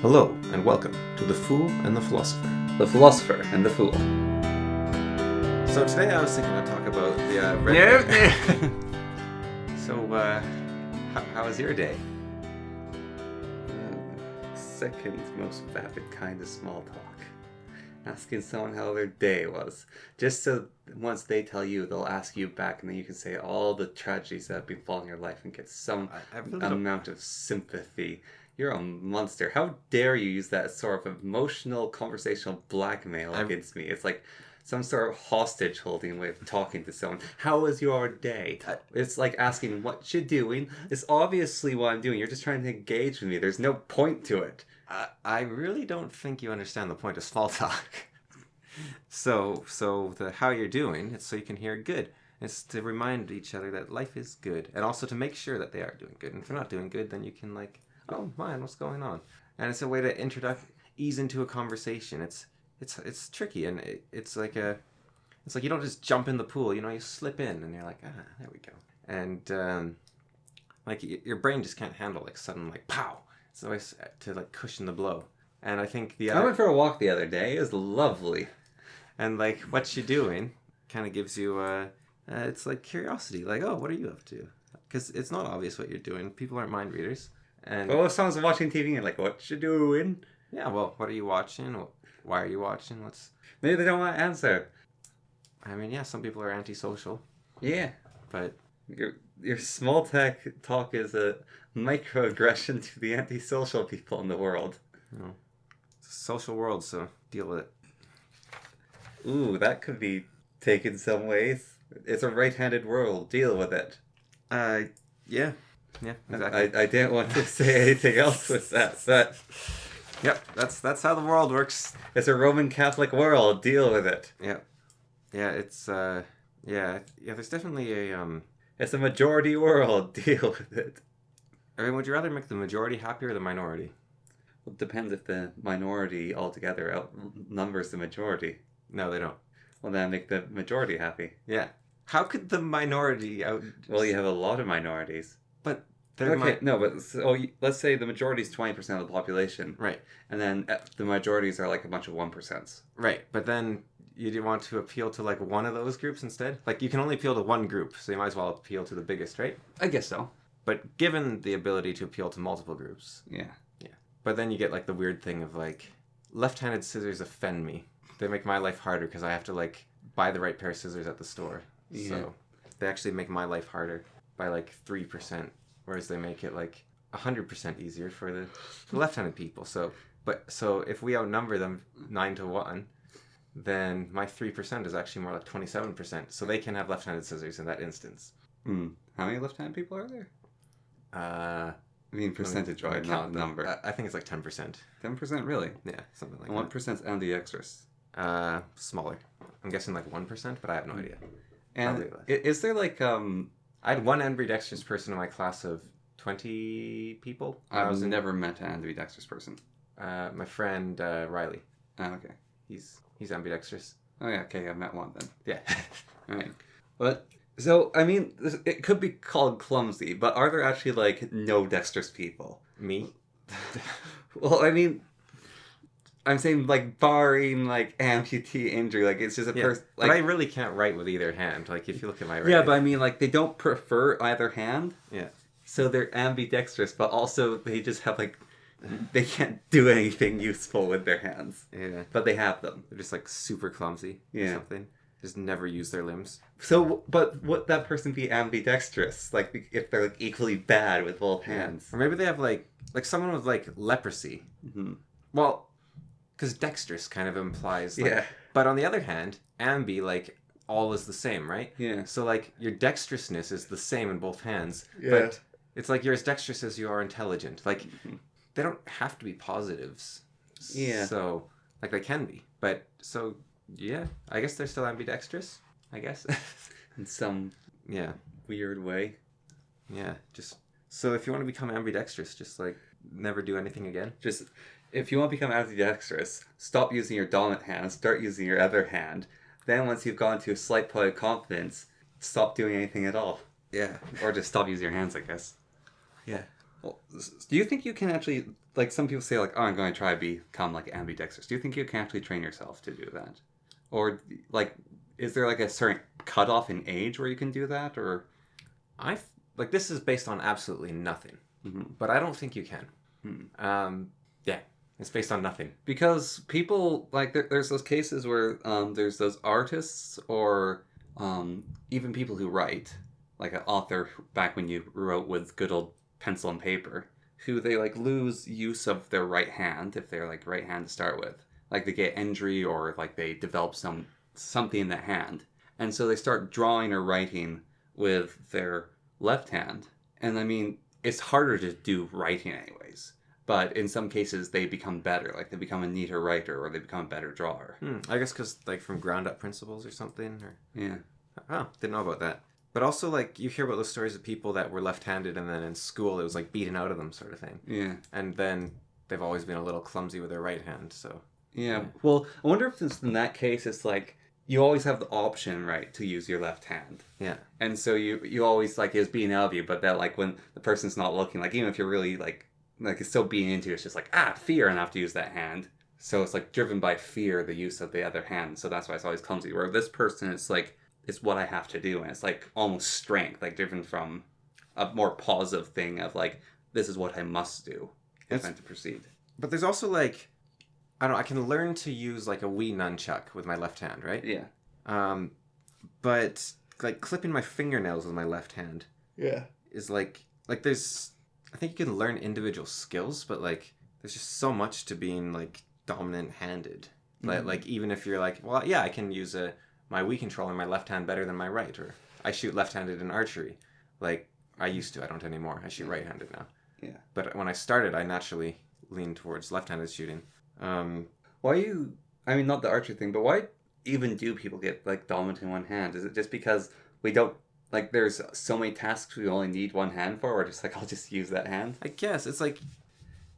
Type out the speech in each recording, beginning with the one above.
Hello, and welcome to The Fool and the Philosopher. The Philosopher and The Fool. So today I was thinking to talk about the red... So, how was your day? Second most vapid kind of small talk. Asking someone how their day was. Just so once they tell you, they'll ask you back, and then you can say all the tragedies that have been following your life and get some amount of sympathy. You're a monster. How dare you use that sort of emotional conversational blackmail against me? It's like some sort of hostage holding way of talking to someone. How was your day? It's like asking what you're doing. It's obviously what I'm doing. You're just trying to engage with me. There's no point to it. I really don't think you understand the point of small talk. So the how you're doing, it's so you can hear good. It's to remind each other that life is good, and also to make sure that they are doing good. And if they're not doing good, then you can oh man, what's going on? And it's a way to ease into a conversation. It's tricky, and it's like you don't just jump in the pool. You slip in, and you're like, there we go. And your brain just can't handle sudden pow. It's always to cushion the blow. And I think I went for a walk the other day. It was lovely. And what you doing kind of gives you it's like curiosity. Oh, what are you up to? Because it's not obvious what you're doing. People aren't mind readers. And if someone's watching TV and what you doing? Yeah, well, what are you watching? Why are you watching? Maybe they don't want to answer. I mean, yeah, some people are antisocial. Yeah. But your small talk is a microaggression to the antisocial people in the world. No. It's a social world, so deal with it. Ooh, that could be taken some ways. It's a right-handed world. Deal with it. Yeah. Yeah, exactly. I didn't want to say anything else with that, but... Yep, that's how the world works. It's a Roman Catholic world. Deal with it. Yep. Yeah, it's, there's definitely a, It's a majority world. Deal with it. I mean, would you rather make the majority happy or the minority? Well, it depends if the minority altogether outnumbers the majority. No, they don't. Well, then make the majority happy. Yeah. How could the minority out... Well, you have a lot of minorities. But let's say the majority is 20% of the population. Right. And then the majorities are a bunch of 1%. Right, but then you want to appeal to one of those groups instead? You can only appeal to one group, so you might as well appeal to the biggest, right? I guess so. But given the ability to appeal to multiple groups. Yeah. Yeah. But then you get the weird thing of left-handed scissors offend me. They make my life harder because I have to buy the right pair of scissors at the store. Yeah. So they actually make my life harder by 3%, whereas they make it 100% easier for the left-handed people. So if we outnumber them 9-1, then my 3% is actually more 27%. So they can have left-handed scissors in that instance. How many left-handed people are there? I mean percentage-wise, not number. I think it's 10%. 10%, really? Yeah, something like that. 1%'s ambidextrous. Smaller. I'm guessing 1%, but I have no idea. And is there I had one ambidextrous person in my class of 20 people. I've never met an ambidextrous person. My friend Riley. Oh, okay. He's ambidextrous. Oh yeah, okay, I've met one then. Yeah. Alright. But, so, I mean, it could be called clumsy, but are there actually, no dexterous people? Me? Well, I mean, I'm saying, barring, amputee injury, it's just a person... but I really can't write with either hand, if you look at my writing. Yeah, but I mean, they don't prefer either hand. Yeah. So they're ambidextrous, but also they just have, they can't do anything useful with their hands. Yeah. But they have them. They're just, super clumsy or something. Just never use their limbs. So, but would that person be ambidextrous? If they're, equally bad with both hands? Or maybe they have, someone with, leprosy. Mm-hmm. Well... Because dexterous kind of implies, yeah. But on the other hand, ambi, all is the same, right? Yeah. So, your dexterousness is the same in both hands. Yeah. But it's you're as dexterous as you are intelligent. They don't have to be positives. Yeah. So, they can be. But, so, yeah. I guess they're still ambidextrous, I guess. In some weird way. Yeah. So if you want to become ambidextrous, just, never do anything again. If you want to become ambidextrous, stop using your dominant hand, start using your other hand. Then once you've gone to a slight point of confidence, stop doing anything at all. Yeah. Or just stop using your hands, I guess. Yeah. Well, do you think you can actually, like some people say, like, oh, I'm going to try to become like ambidextrous. Do you think you can actually train yourself to do that? Or, like, is there like a certain cutoff in age where you can do that? Or like this is based on absolutely nothing, but I don't think you can. Yeah, it's based on nothing. Because people, like, there's those cases where there's those artists or even people who write, like an author back when you wrote with good old pencil and paper, who they like lose use of their right hand if they're like right hand to start with. Like they get injury or like they develop something in that hand. And so they start drawing or writing with their left hand. And I mean, it's harder to do writing anyways. But in some cases, they become better. Like, they become a neater writer or they become a better drawer. I guess because, like, from ground-up principles or something? Or... Yeah. Oh, didn't know about that. But also, like, you hear about those stories of people that were left-handed and then in school it was, like, beaten out of them sort of thing. Yeah. And then they've always been a little clumsy with their right hand, so... Yeah. Well, I wonder if it's in that case, it's like, you always have the option, right, to use your left hand. Yeah. And so you always, like, it's beating out of you, but that, like, when the person's not looking, like, even if you're really, like it's still being into you, it's just like, fear, and I have to use that hand. So it's like driven by fear, the use of the other hand. So that's why it's always clumsy. Where this person, it's like, it's what I have to do. And it's like almost strength, like driven from a more positive thing of like, this is what I must do if I'm to proceed. But there's also like, I don't know, I can learn to use like a Wii nunchuck with my left hand, right? Yeah. But like clipping my fingernails with my left hand. Yeah. Is like there's... I think you can learn individual skills, but, like, there's just so much to being, like, dominant-handed. Like, even if you're like, well, yeah, I can use my Wii controller in my left hand better than my right, or I shoot left-handed in archery. Like, I used to, I don't anymore. I shoot right-handed now. Yeah. But when I started, I naturally leaned towards left-handed shooting. Why I mean, not the archery thing, but why even do people get, like, dominant in one hand? Is it just because we don't... Like, there's so many tasks we only need one hand for, or just like, I'll just use that hand? I guess. It's like,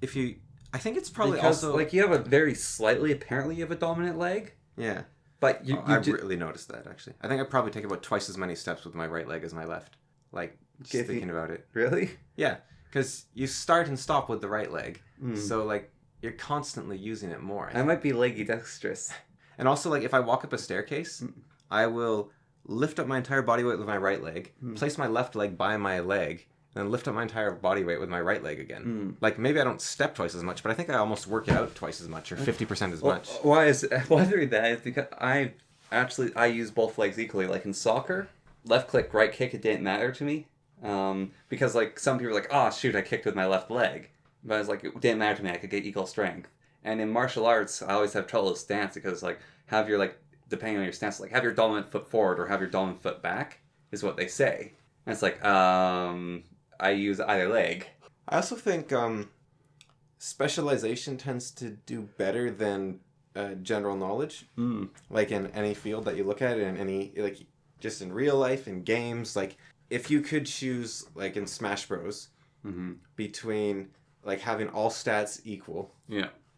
if you... I think it's probably because, also... like, you have a very slightly, apparently you have a dominant leg. Yeah. But I've really noticed that, actually. I think I probably take about twice as many steps with my right leg as my left. Like, just thinking about it. Really? Yeah. Because you start and stop with the right leg. So, like, you're constantly using it more. I might be leggy dexterous. And also, like, if I walk up a staircase, I will... lift up my entire body weight with my right leg, place my left leg by my leg, and then lift up my entire body weight with my right leg again. Like, maybe I don't step twice as much, but I think I almost work it out twice as much, or 50% as much. Why I read that is because I use both legs equally. Like, in soccer, left click, right kick, it didn't matter to me. Because, like, some people are like, oh, shoot, I kicked with my left leg. But I was like, it didn't matter to me, I could get equal strength. And in martial arts, I always have trouble with stance because, like, have your, like, depending on your stance, like have your dominant foot forward or have your dominant foot back is what they say. And it's like, I use either leg. I also think specialization tends to do better than general knowledge. Like in any field that you look at, in any, like just in real life, in games, like if you could choose, like in Smash Bros, between like having all stats equal,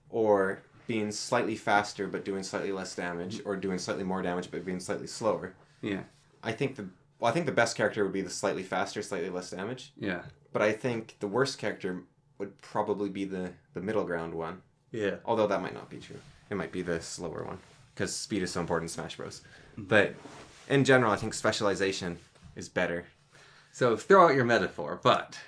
or being slightly faster but doing slightly less damage, or doing slightly more damage but being slightly slower. Yeah. I think the best character would be the slightly faster, slightly less damage. Yeah. But I think the worst character would probably be the middle ground one. Yeah. Although that might not be true. It might be the slower one. Because speed is so important in Smash Bros. But in general, I think specialization is better. So throw out your metaphor, but...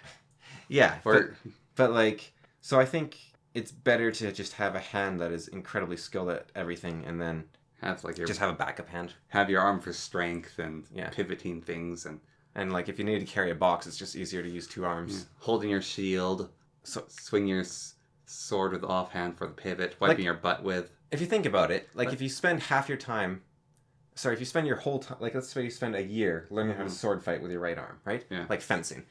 Yeah. But like... So I think... it's better to just have a hand that is incredibly skilled at everything, and then have like just have a backup hand. Have your arm for strength and pivoting things, and like if you need to carry a box, it's just easier to use two arms. Holding your shield, swing your sword with the offhand for the pivot, wiping your butt with. If you think about it, like if you spend half your time, if you spend your whole time, like let's say you spend a year learning how to sword fight with your right arm, right? Yeah. Like fencing.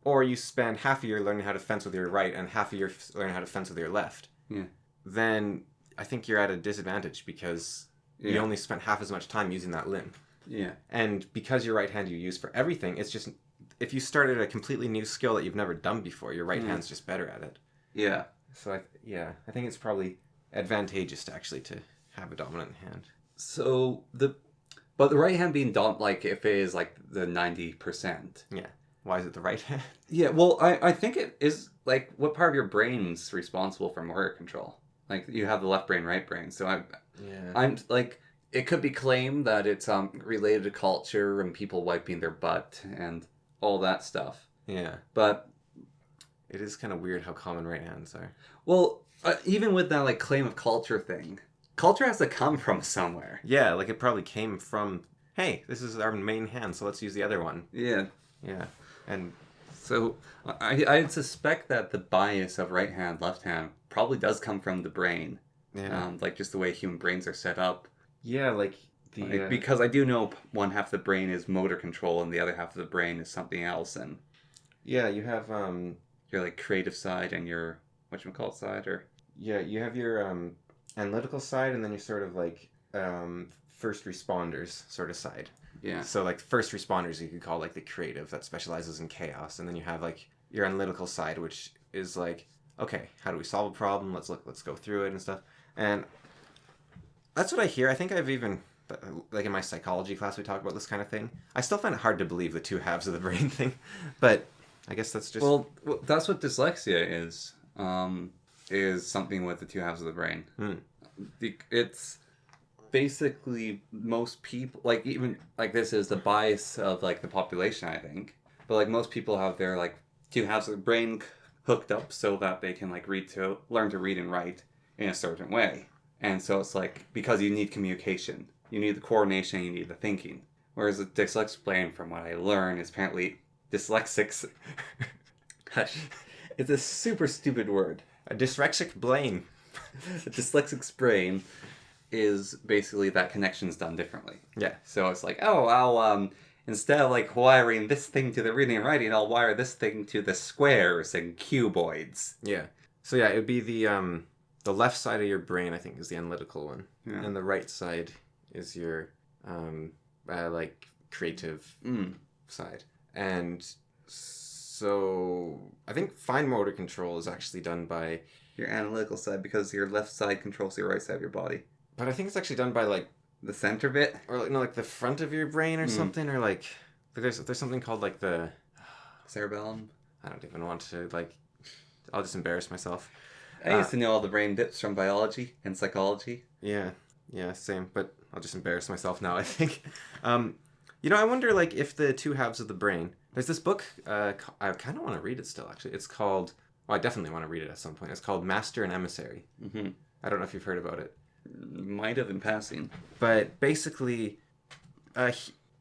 Or you spend half a year learning how to fence with your right and half a year learning how to fence with your left. Yeah. Then I think you're at a disadvantage because you only spent half as much time using that limb. Yeah. And because your right hand you use for everything, it's just, if you started a completely new skill that you've never done before, your right hand's just better at it. Yeah. So I think it's probably advantageous to actually to have a dominant hand. So but the right hand being dominant, like if it is like the 90%. Yeah. Why is it the right hand? Yeah, well, I think it is, like, what part of your brain's responsible for motor control? Like, you have the left brain, right brain, so I'm like, it could be claimed that it's related to culture and people wiping their butt and all that stuff. Yeah. But it is kind of weird how common right hands are. Well, even with that, like, claim of culture thing, culture has to come from somewhere. Yeah, like, it probably came from, hey, this is our main hand, so let's use the other one. Yeah. Yeah. And so I suspect that the bias of right hand, left hand probably does come from the brain. Yeah. Like, just the way human brains are set up. Yeah, like because I do know one half of the brain is motor control and the other half of the brain is something else. And yeah, you have your, like, creative side and your whatchamacallit side, or yeah, you have your analytical side, and then your sort of like first responders sort of side. Yeah. So like first responders you could call like the creative that specializes in chaos, and then you have like your analytical side, which is like, okay, how do we solve a problem? Let's go through it and stuff. And that's what I hear. I think I've even, like in my psychology class, we talk about this kind of thing. I still find it hard to believe the two halves of the brain thing, but I guess that's just... Well, that's what dyslexia is something with the two halves of the brain. It's basically most people, like, even, like, this is the bias of, like, the population, I think. But, like, most people have their, like, two halves of the brain hooked up so that they can, like, learn to read and write in a certain way. And so it's like, because you need communication, you need the coordination, you need the thinking. Whereas the dyslexic brain, from what I learn, is apparently dyslexics. Hush. It's a super stupid word. A dyslexic brain. A dyslexic's brain is basically that connection's done differently. Yeah. So it's like, oh, I'll, instead of, like, wiring this thing to the reading and writing, I'll wire this thing to the squares and cuboids. Yeah. So yeah, it would be the left side of your brain, I think, is the analytical one. Yeah. And the right side is your, like, creative side. And so I think fine motor control is actually done by... your analytical side, because your left side controls your right side of your body. But I think it's actually done by, like... the center bit? Or, like, no, like, the front of your brain or something, or, like... There's something called, like, the... cerebellum? I don't even want to, like... I'll just embarrass myself. I used to know all the brain bits from biology and psychology. Yeah, same. But I'll just embarrass myself now, I think. I wonder, like, if the two halves of the brain... There's this book, I kind of want to read it still, actually. It's called... Well, I definitely want to read it at some point. It's called Master and Emissary. Mm-hmm. I don't know if you've heard about it. Might have in passing. But basically,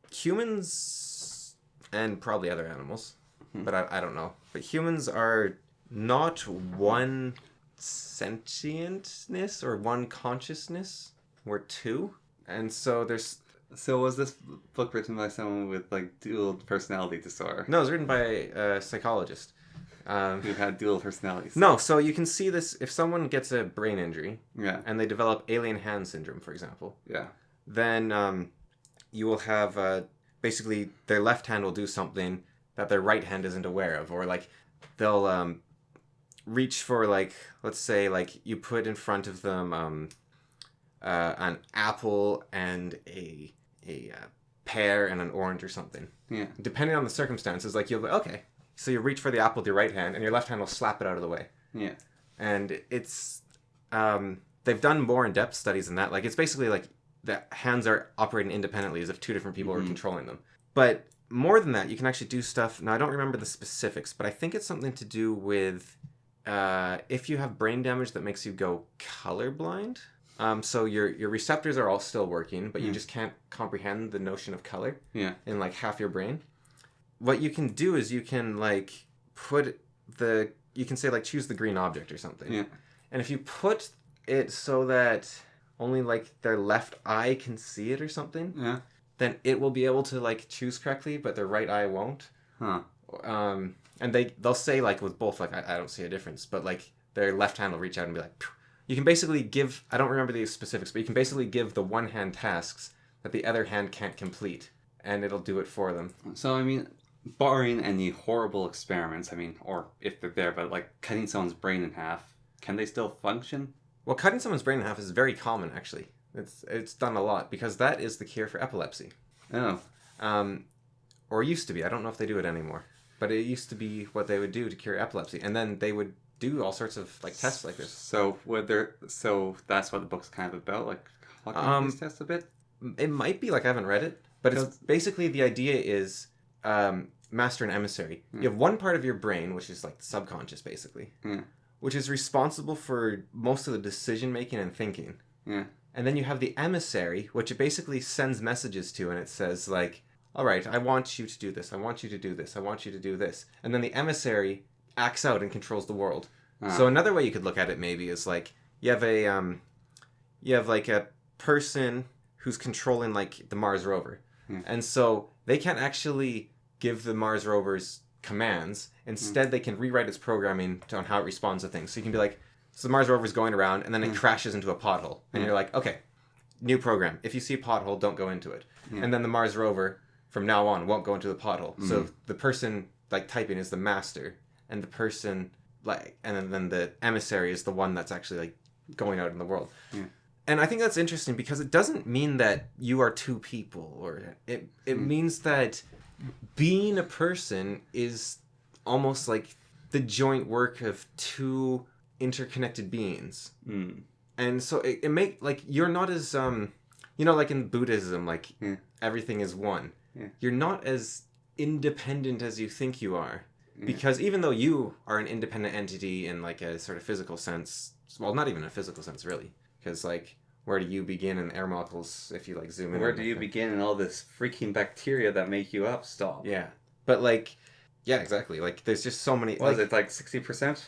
humans, and probably other animals, but I don't know. But humans are not one sentientness or one consciousness. We're two. And so there's... So was this book written by someone with, like, dual personality disorder? No, it was written by a psychologist. Who had dual personalities. No, so you can see this if someone gets a brain injury, and they develop alien hand syndrome, for example. Yeah. Then you will have basically their left hand will do something that their right hand isn't aware of, or like they'll reach for, like, let's say, like, you put in front of them an apple and a pear and an orange or something. Yeah. Depending on the circumstances, like, you'll be okay. So you reach for the apple with your right hand, and your left hand will slap it out of the way. Yeah. And it's... they've done more in-depth studies than that. Like, it's basically like the hands are operating independently as if two different people were controlling them. But more than that, you can actually do stuff... Now, I don't remember the specifics, but I think it's something to do with... if you have brain damage that makes you go colorblind. So your receptors are all still working, but you just can't comprehend the notion of color in, like, half your brain. What you can do is you can, like, you can say, like, choose the green object or something. Yeah. And if you put it so that only, like, their left eye can see it or something, then it will be able to, like, choose correctly, but their right eye won't. Huh. And they'll say, like, with both, like, I don't see a difference, but, like, their left hand will reach out and be like, phew. You can basically give, I don't remember the specifics, but you can basically give the one hand tasks that the other hand can't complete, and it'll do it for them. So, I mean... barring any horrible experiments, I mean, or if they're there, but, like, cutting someone's brain in half, can they still function? Well, cutting someone's brain in half is very common, actually. It's done a lot, because that is the cure for epilepsy. Oh. Or used to be. I don't know if they do it anymore. but it used to be what they would do to cure epilepsy, and then they would do all sorts of like tests like this. So that's what the book's kind of about, like looking these tests a bit. It might be, like, I haven't read it, but it's basically the idea is master and emissary. You have one part of your brain, which is like subconscious, basically, which is responsible for most of the decision making and thinking. Yeah. And then you have the emissary, which it basically sends messages to, and it says like, all right, I want you to do this. I want you to do this. I want you to do this. And then the emissary acts out and controls the world. So another way you could look at it maybe is like you have a person who's controlling like the Mars rover. And so they can't actually give the Mars rovers commands. Instead, they can rewrite its programming on how it responds to things. So you can be like, so the Mars rover's going around and then it crashes into a pothole. And you're like, okay, new program. If you see a pothole, don't go into it. And then the Mars rover from now on won't go into the pothole. So the person like typing is the master, and the person like, and then the emissary is the one that's actually like going out in the world. And I think that's interesting because it doesn't mean that you are two people, or it means that being a person is almost like the joint work of two interconnected beings. And so it make like you're not as like in Buddhism, like everything is one. You're not as independent as you think you are, because even though you are an independent entity in like a sort of physical sense, well, not even a physical sense really, because like where do you begin in air molecules if you like zoom in? Where do you begin in all this freaking bacteria that make you up? Stop. Yeah, but like, yeah, exactly. Like there's just so many. What is it, like 60%?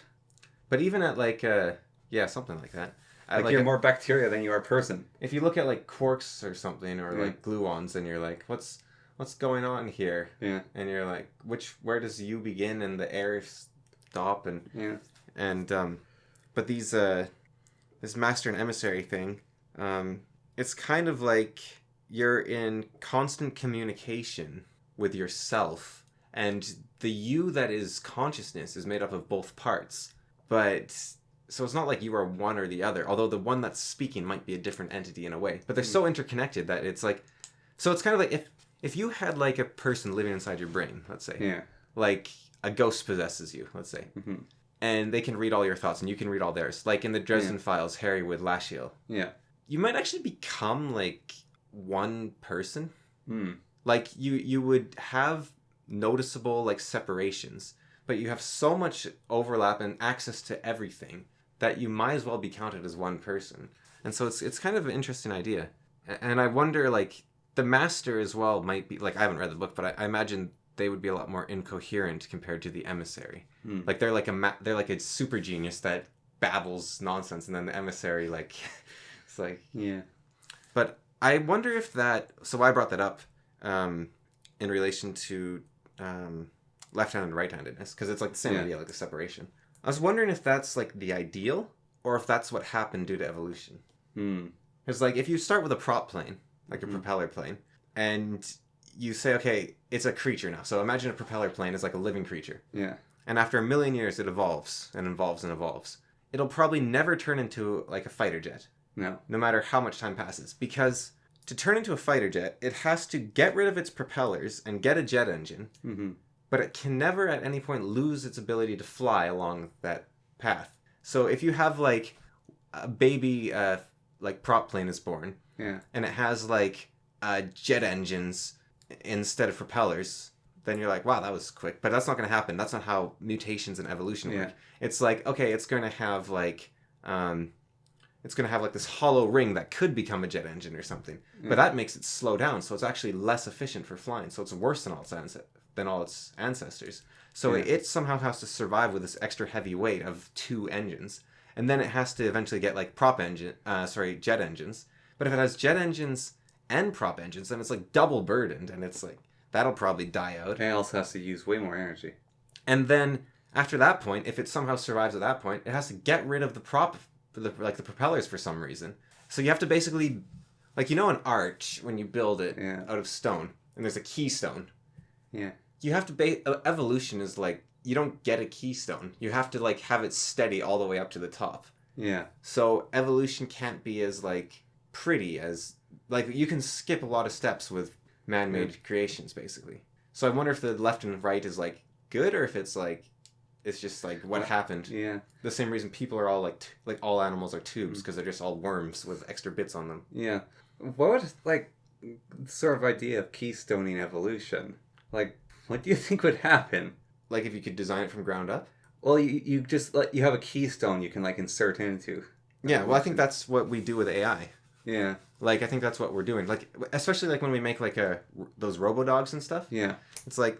But even at like something like that. Like you're more bacteria than you are person. If you look at like quarks or something, or like gluons, and you're like, what's going on here? Yeah. And you're like, where does you begin and the air stop? But these this master and emissary thing, it's kind of like you're in constant communication with yourself, and the you that is consciousness is made up of both parts. But so it's not like you are one or the other, although the one that's speaking might be a different entity in a way. But they're so interconnected that it's like, so it's kind of like if you had like a person living inside your brain, let's say, like a ghost possesses you, let's say, and they can read all your thoughts and you can read all theirs. Like in the Dresden Files, Harry with Lashiel. Yeah. You might actually become like one person. Like you would have noticeable like separations, but you have so much overlap and access to everything that you might as well be counted as one person. And so it's kind of an interesting idea. And I wonder, like, the master as well might be, like, I haven't read the book, but I imagine they would be a lot more incoherent compared to the emissary. Like, they're like a super genius that babbles nonsense, and then the emissary, like, it's like... Yeah. But I wonder if that... So I brought that up in relation to left-handed and right-handedness, because it's like the same idea, like the separation. I was wondering if that's like the ideal, or if that's what happened due to evolution. Because like if you start with a prop plane, like a propeller plane, and you say, okay, it's a creature now. So imagine a propeller plane is like a living creature. Yeah. And after 1 million years, it evolves and evolves and evolves. It'll probably never turn into like a fighter jet. No. No matter how much time passes, because to turn into a fighter jet, it has to get rid of its propellers and get a jet engine. But it can never at any point lose its ability to fly along that path. So if you have like a baby like prop plane is born, and it has like jet engines instead of propellers, then you're like, wow, that was quick. But that's not going to happen. That's not how mutations and evolution work. It's like, okay, it's going to have like this hollow ring that could become a jet engine or something. But that makes it slow down, so it's actually less efficient for flying. So it's worse than all its ancestors. So it somehow has to survive with this extra heavy weight of 2 engines. And then it has to eventually get like jet engines. But if it has jet engines and prop engines, then it's like double burdened, and it's like, that'll probably die out. It also has to use way more energy. And then after that point, if it somehow survives at that point, it has to get rid of the propellers for some reason. So you have to basically, like, you know, an arch, when you build it out of stone, and there's a keystone. Yeah. You have to evolution is like, you don't get a keystone. You have to like have it steady all the way up to the top. Yeah. So evolution can't be as like pretty as, like, you can skip a lot of steps with man-made creations basically. So I wonder if the left and right is like good or if it's like it's just like what happened. Yeah. The same reason people are all like all animals are tubes because they're just all worms with extra bits on them. Yeah. What would, like, sort of idea of keystoning evolution? Like, what do you think would happen? Like if you could design it from ground up? Well, you just, like, you have a keystone you can, like, insert into. Yeah, well, I think that's what we do with AI. Yeah. Like, I think that's what we're doing. Like, especially like when we make like those robo-dogs and stuff. Yeah. It's like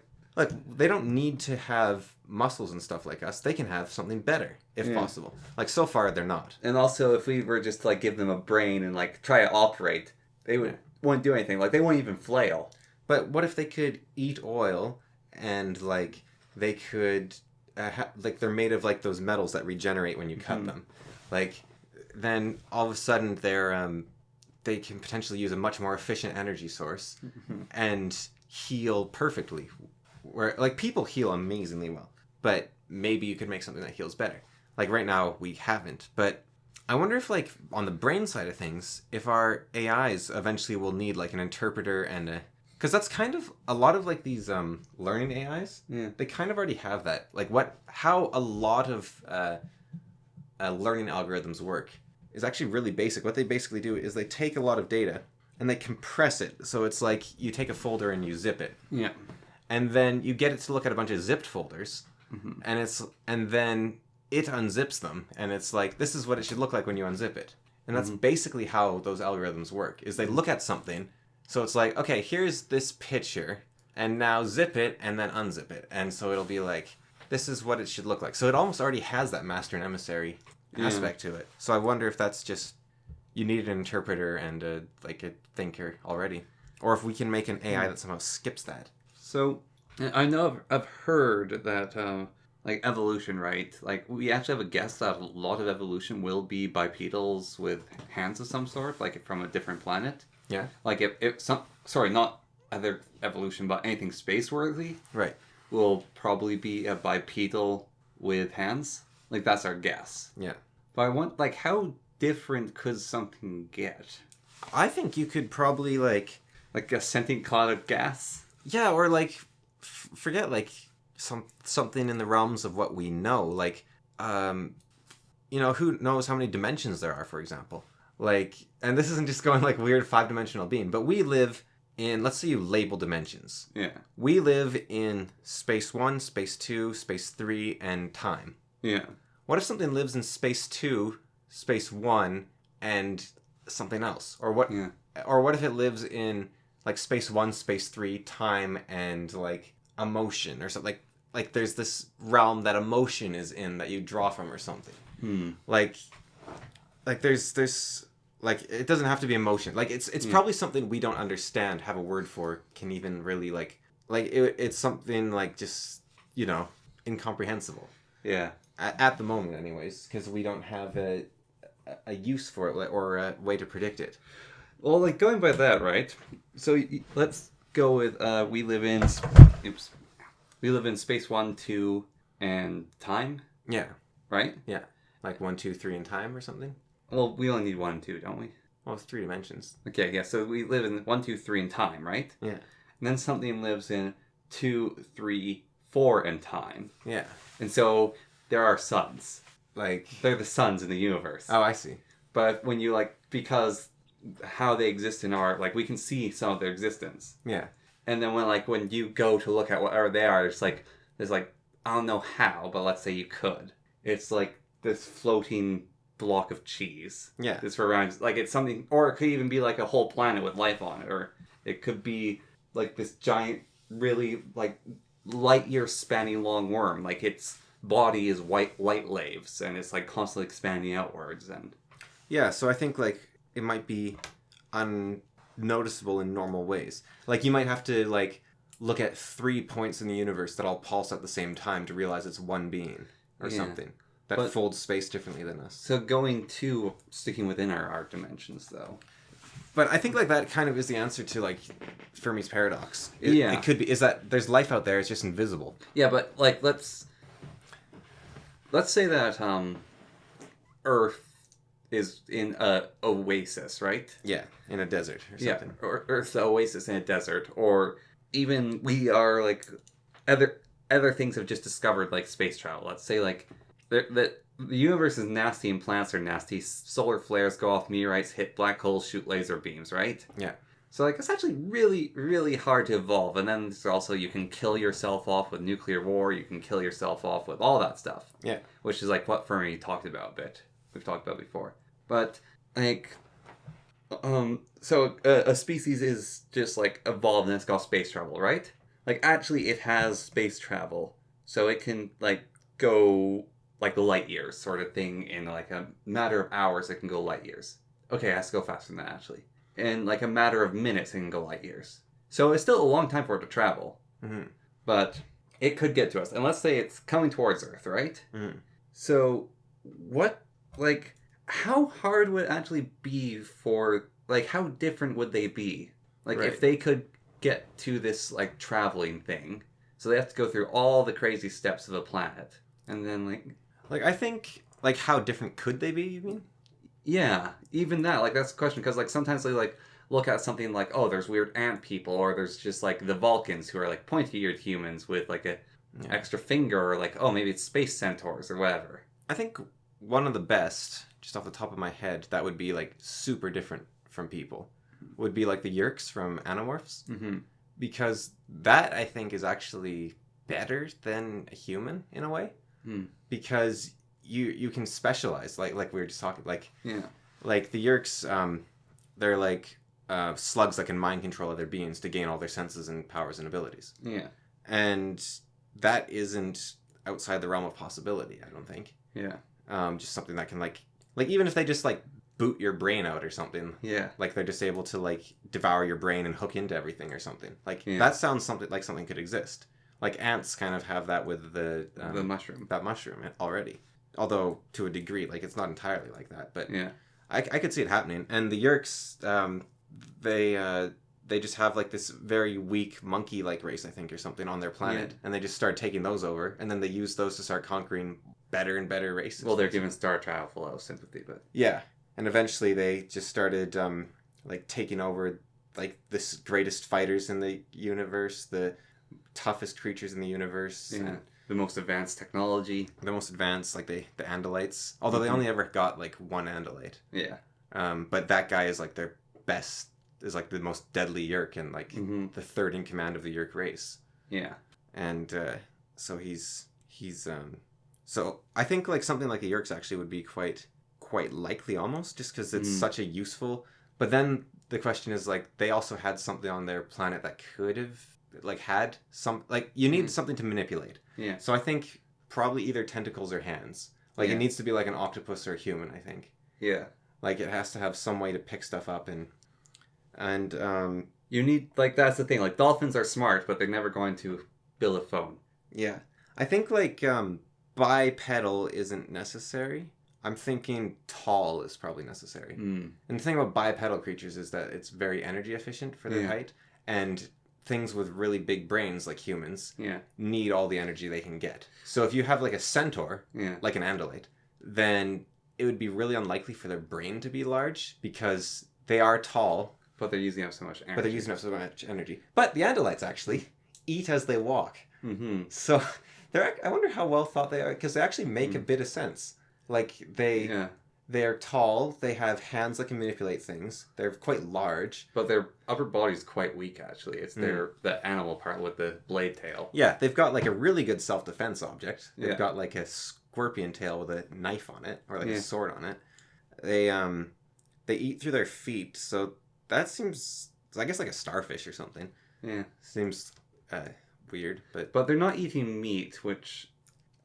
they don't need to have muscles and stuff like us. They can have something better, if possible. Like, so far, they're not. And also, if we were just to, like, give them a brain and, like, try to operate, they wouldn't do anything. Like, they wouldn't even flail. But what if they could eat oil and, like, they could... like, they're made of, like, those metals that regenerate when you cut them. Like, then all of a sudden they can potentially use a much more efficient energy source and heal perfectly. Where, like, people heal amazingly well, but maybe you could make something that heals better. Like, right now, we haven't. But I wonder if, like, on the brain side of things, if our AIs eventually will need, like, an interpreter and a... Because that's kind of... A lot of, like, these learning AIs, they kind of already have that. Like, how a lot of learning algorithms work is actually really basic. What they basically do is they take a lot of data and they compress it. So it's like you take a folder and you zip it. Yeah. And then you get it to look at a bunch of zipped folders, and then it unzips them, and it's like, this is what it should look like when you unzip it. And that's basically how those algorithms work, is they look at something, so it's like, okay, here's this picture, and now zip it, and then unzip it. And so it'll be like, this is what it should look like. So it almost already has that master and emissary aspect to it. So I wonder if that's just, you need an interpreter and a thinker already. Or if we can make an AI that somehow skips that. So, I know I've heard that, like, evolution, right? Like, we actually have a guess that a lot of evolution will be bipedals with hands of some sort, like from a different planet. Yeah. Like, not other evolution, but anything space-worthy. Right. Will probably be a bipedal with hands. Like, that's our guess. Yeah. But I want, like, how different could something get? I think you could probably, like a sentient cloud of gas? Yeah, or like, forget like something in the realms of what we know. Like, who knows how many dimensions there are, for example. Like, and this isn't just going like weird 5-dimensional being, but we live in, let's say you label dimensions. Yeah. We live in space 1, space 2, space 3, and time. Yeah. What if something lives in space 2, space 1, and something else? Or what if it lives in like space 1, space 3, time, and like emotion or something. Like there's this realm that emotion is in that you draw from or something. Like there's like, it doesn't have to be emotion. Like it's probably something we don't understand, have a word for, can even really it's something like just, incomprehensible. Yeah. At the moment anyways, because we don't have a use for it or a way to predict it. Well, like, going by that, right? So let's go with we live in space 1, 2, and time. Yeah. Right. Yeah. Like 1, 2, 3 in time or something. Well, we only need 1 and 2, don't we? Well, it's 3 dimensions. Okay. Yeah. So we live in 1, 2, 3 in time, right? Yeah. And then something lives in 2, 3, 4 in time. Yeah. And so there are suns. Like, they're the suns in the universe. Oh, I see. But when you because how they exist in our, like, we can see some of their existence. Yeah. And then when you go to look at whatever they are, there's I don't know how, but let's say you could. It's like this floating block of cheese. Yeah. This around, like, it's something, or it could even be like a whole planet with life on it, or it could be like this giant, really like light year spanning long worm. Like, its body is white laves, and it's like constantly expanding outwards. And yeah, so I think like it might be unnoticeable in normal ways. Like, you might have to like look at 3 points in the universe that all pulse at the same time to realize it's one being or something that folds space differently than us. So sticking within our dimensions, though. But I think like that kind of is the answer to like Fermis Paradox. It could be, is that there's life out there, it's just invisible. Yeah, but like let's say that Earth is in a oasis, right? Yeah, in a desert or something. Yeah, or Earth's the oasis in a desert, or even we are like other other things have just discovered like space travel. Let's say like the universe is nasty and planets are nasty. Solar flares go off, meteorites hit black holes, shoot laser beams, right? Yeah. So like it's actually really, really hard to evolve. And then there's also you can kill yourself off with nuclear war. You can kill yourself off with all that stuff. Yeah. Which is like what Fermi talked about a bit. We've talked about before. But like, so a species is just like evolved and it's got space travel, right? Like actually, it has space travel, so it can like go like light years, sort of thing. In like a matter of hours, it can go light years. Okay, it has to go faster than that actually. In like a matter of minutes, it can go light years. So it's still a long time for it to travel. Mm-hmm. But it could get to us. And let's say it's coming towards Earth, right? Mm-hmm. So what, like, how hard would it actually be for, like, how different would they be? Like, Right. if they could get to this, like, traveling thing. So they have to go through all the crazy steps of a planet. And then, Like, I think, like, how different could they be, you mean? yeah, even that, like, that's the question. Because, like, sometimes they, like, look at something like, oh, there's weird ant people, or there's just, like, the Vulcans who are, like, pointy-eared humans with, like, a extra finger, or, like, oh, maybe it's space centaurs, or whatever. I think one of the best, just off the top of my head, that would be, like, super different from people, would be, like, the Yerkes from Animorphs. Mm-hmm. Because that, I think, is actually better than a human, in a way. Mm. Because you can specialize, like we were just talking, like... Yeah. Like, the Yerkes, they're like slugs that can mind control other beings to gain all their senses and powers and abilities. Yeah. And that isn't outside the realm of possibility, I don't think. Yeah. Just something that can, like even if they just, like, boot your brain out or something. Yeah. Like, they're just able to, like, devour your brain and hook into everything or something. Like, Yeah. that sounds something could exist. Like, ants kind of have that with the mushroom. That mushroom already. Although, to a degree, like, it's not entirely like that. But Yeah. I could see it happening. And the Yerkes, they just have, like, this very weak monkey-like race, I think, or something on their planet. Yeah. And they just start taking those over. And then they use those to start conquering better and better races. Well, they're giving Star Travel a sympathy, but... Yeah. And eventually they just started, like, taking over, like, the greatest fighters in the universe, the toughest creatures in the universe. Yeah. And The most advanced technology. the most advanced, like, the Andalites. Although they only ever got, like, one Andalite. Yeah. But that guy is, like, their best, is, like, the most deadly Yerk and, like, Mm-hmm. the third in command of the Yerk race. Yeah. And so he's so I think, like, something like the Yerkes actually would be quite likely almost, just because it's such a useful... But then the question is, like, they also had something on their planet that could have, like, had some... Like, you need something to manipulate. Yeah. So I think probably either tentacles or hands. Like, Yeah. it needs to be like an octopus or a human, I think. Yeah. Like, it has to have some way to pick stuff up and You need, like, that's the thing. Like, dolphins are smart, but they're never going to build a phone. yeah. I think, like, bipedal isn't necessary. I'm thinking tall is probably necessary. Mm. And the thing about bipedal creatures is that it's very energy efficient for their Yeah. height. And things with really big brains, like humans, Yeah. need all the energy they can get. So if you have, like, a centaur, Yeah. like an Andalite, then it would be really unlikely for their brain to be large because they are tall, But they're using up so much energy. but they're using up so much energy. But the Andalites actually eat as they walk. Mm-hmm. So I wonder how well thought they are, because they actually make a bit of sense. Like, they're tall, they have hands that can manipulate things, they're quite large. But their upper body is quite weak, actually. It's the animal part with the blade tail. Yeah, they've got, like, a really good self-defense object. They've Yeah. got, like, a scorpion tail with a knife on it, or, like, Yeah. a sword on it. They eat through their feet, so that seems, I guess, like a starfish or something. Yeah. Seems weird, but... But they're not eating meat, which...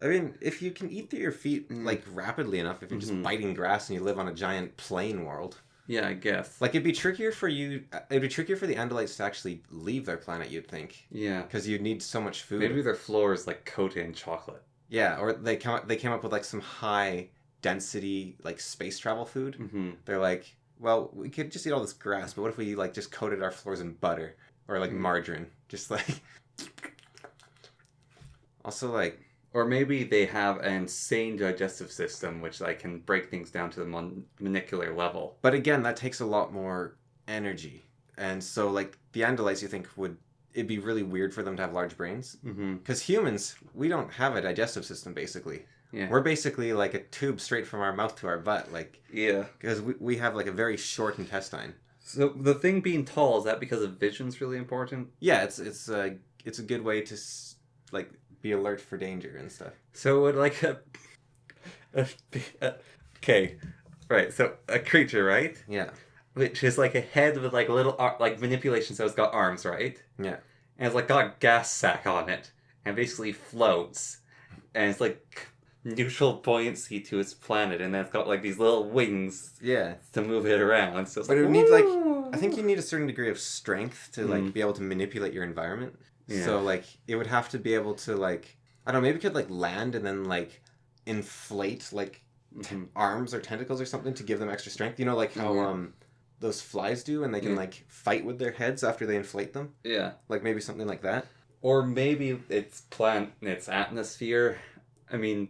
I mean, if you can eat through your feet, like, rapidly enough, if you're just biting grass and you live on a giant plain world... Yeah, I guess. Like, it'd be trickier for the Andalites to actually leave their planet, you'd think. Yeah. Because you'd need so much food. Maybe their floor is, like, coated in chocolate. Yeah, or they came up with, like, some high density, like, space travel food. Mm-hmm. They're like, well, we could just eat all this grass, but what if we, like, just coated our floors in butter? Or, like, margarine. Just, like... Also, like... Or maybe they have an insane digestive system which, like, can break things down to the molecular level. But again, that takes a lot more energy. And so, like, the Andalites, you think, would it'd be really weird for them to have large brains. Mm-hmm. Because humans, we don't have a digestive system, basically. Yeah. We're basically like a tube straight from our mouth to our butt, like... Yeah. Because we have like a very short intestine. So the thing being tall, is that because of vision's really important? Yeah, it's a good way to like be alert for danger and stuff. So would like okay, right? So a creature, right? Yeah. Which is like a head with like little like manipulation, so it's got arms, right? Yeah. And it's like got a gas sack on it, and basically floats, and it's like neutral buoyancy to its planet, and then it's got like these little wings. Yeah. To move it around. So it's but like, it would need like I think you need a certain degree of strength to like be able to manipulate your environment. Yeah. So like it would have to be able to like I don't know, maybe it could like land and then like inflate like arms or tentacles or something to give them extra strength. You know, like how those flies do, and they can like fight with their heads after they inflate them. Yeah. Like maybe something like that. Or maybe its atmosphere. I mean,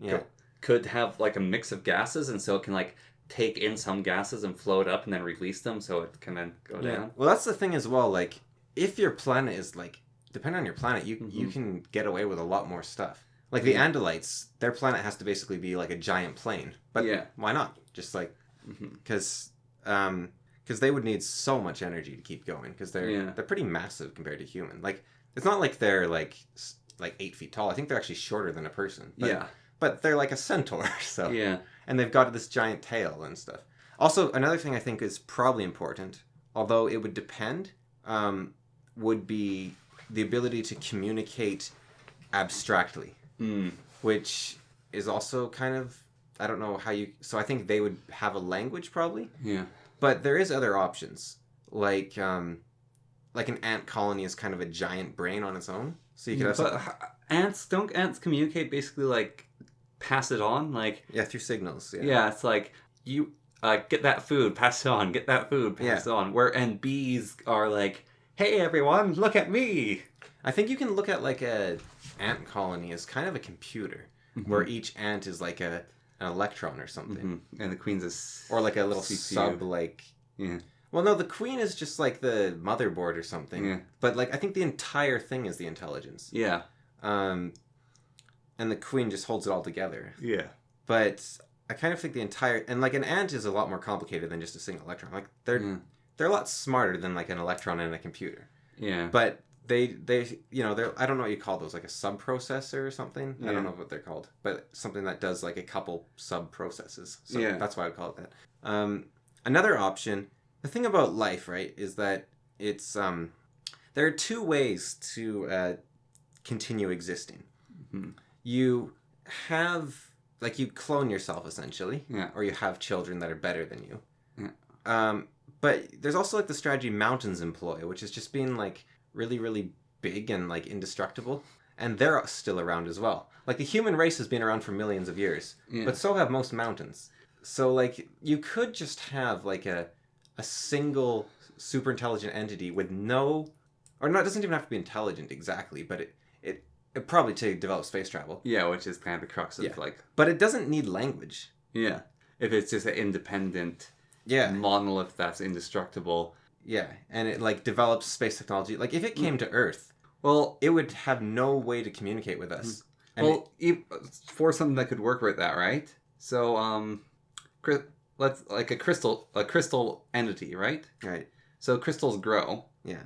could have like a mix of gases, and so it can like take in some gases and float up and then release them, so it can then go down. Well, that's the thing as well. Like, if your planet is like, depending on your planet, you can get away with a lot more stuff. Like the Andalites, their planet has to basically be like a giant plane. But why not? Just like, because they would need so much energy to keep going, because they're pretty massive compared to human. Like, it's not like they're like 8 feet tall. I think they're actually shorter than a person. But, but they're like a centaur, so and they've got this giant tail and stuff. Also, another thing I think is probably important, although it would depend, would be the ability to communicate abstractly, which is also kind of, I don't know how you... So I think they would have a language probably. Yeah. But there is other options, like an ant colony is kind of a giant brain on its own. So you could have. But don't ants communicate basically like pass it on, like through signals. Yeah, it's like you get that food, pass it on. Get that food, pass it on. And bees are like, hey everyone, look at me. I think you can look at like a ant colony as kind of a computer, where each ant is like an electron or something, and the queen's a or like a little CPU. sub like. Yeah. Well, no, the queen is just like the motherboard or something. Yeah. But like I think the entire thing is the intelligence. Yeah. And the queen just holds it all together. Yeah. But I kind of think the entire... And like an ant is a lot more complicated than just a single electron. Like they're a lot smarter than like an electron in a computer. Yeah. But they you know, they're... I don't know what you call those, like a sub-processor or something? Yeah. I don't know what they're called. But something that does like a couple sub-processes. So that's why I would call it that. Another option... The thing about life, right, is that it's... there are two ways to continue existing. You have, like, you clone yourself, essentially. Yeah. Or you have children that are better than you. Yeah. But there's also, like, the strategy mountains employ, which is just being, like, really, really big and, like, indestructible. And they're still around as well. Like, the human race has been around for millions of years. Yeah. But so have most mountains. So, like, you could just have, like, a single super intelligent entity with no... Or not, it doesn't even have to be intelligent exactly, but it probably to develop space travel. Yeah, which is kind of the crux of like... But it doesn't need language. Yeah. If it's just an independent monolith that's indestructible. Yeah, and it like develops space technology. Like if it came to Earth, well, it would have no way to communicate with us. And for something that could work with that, right? So, let's like a crystal entity, right? Right. So crystals grow. Yeah.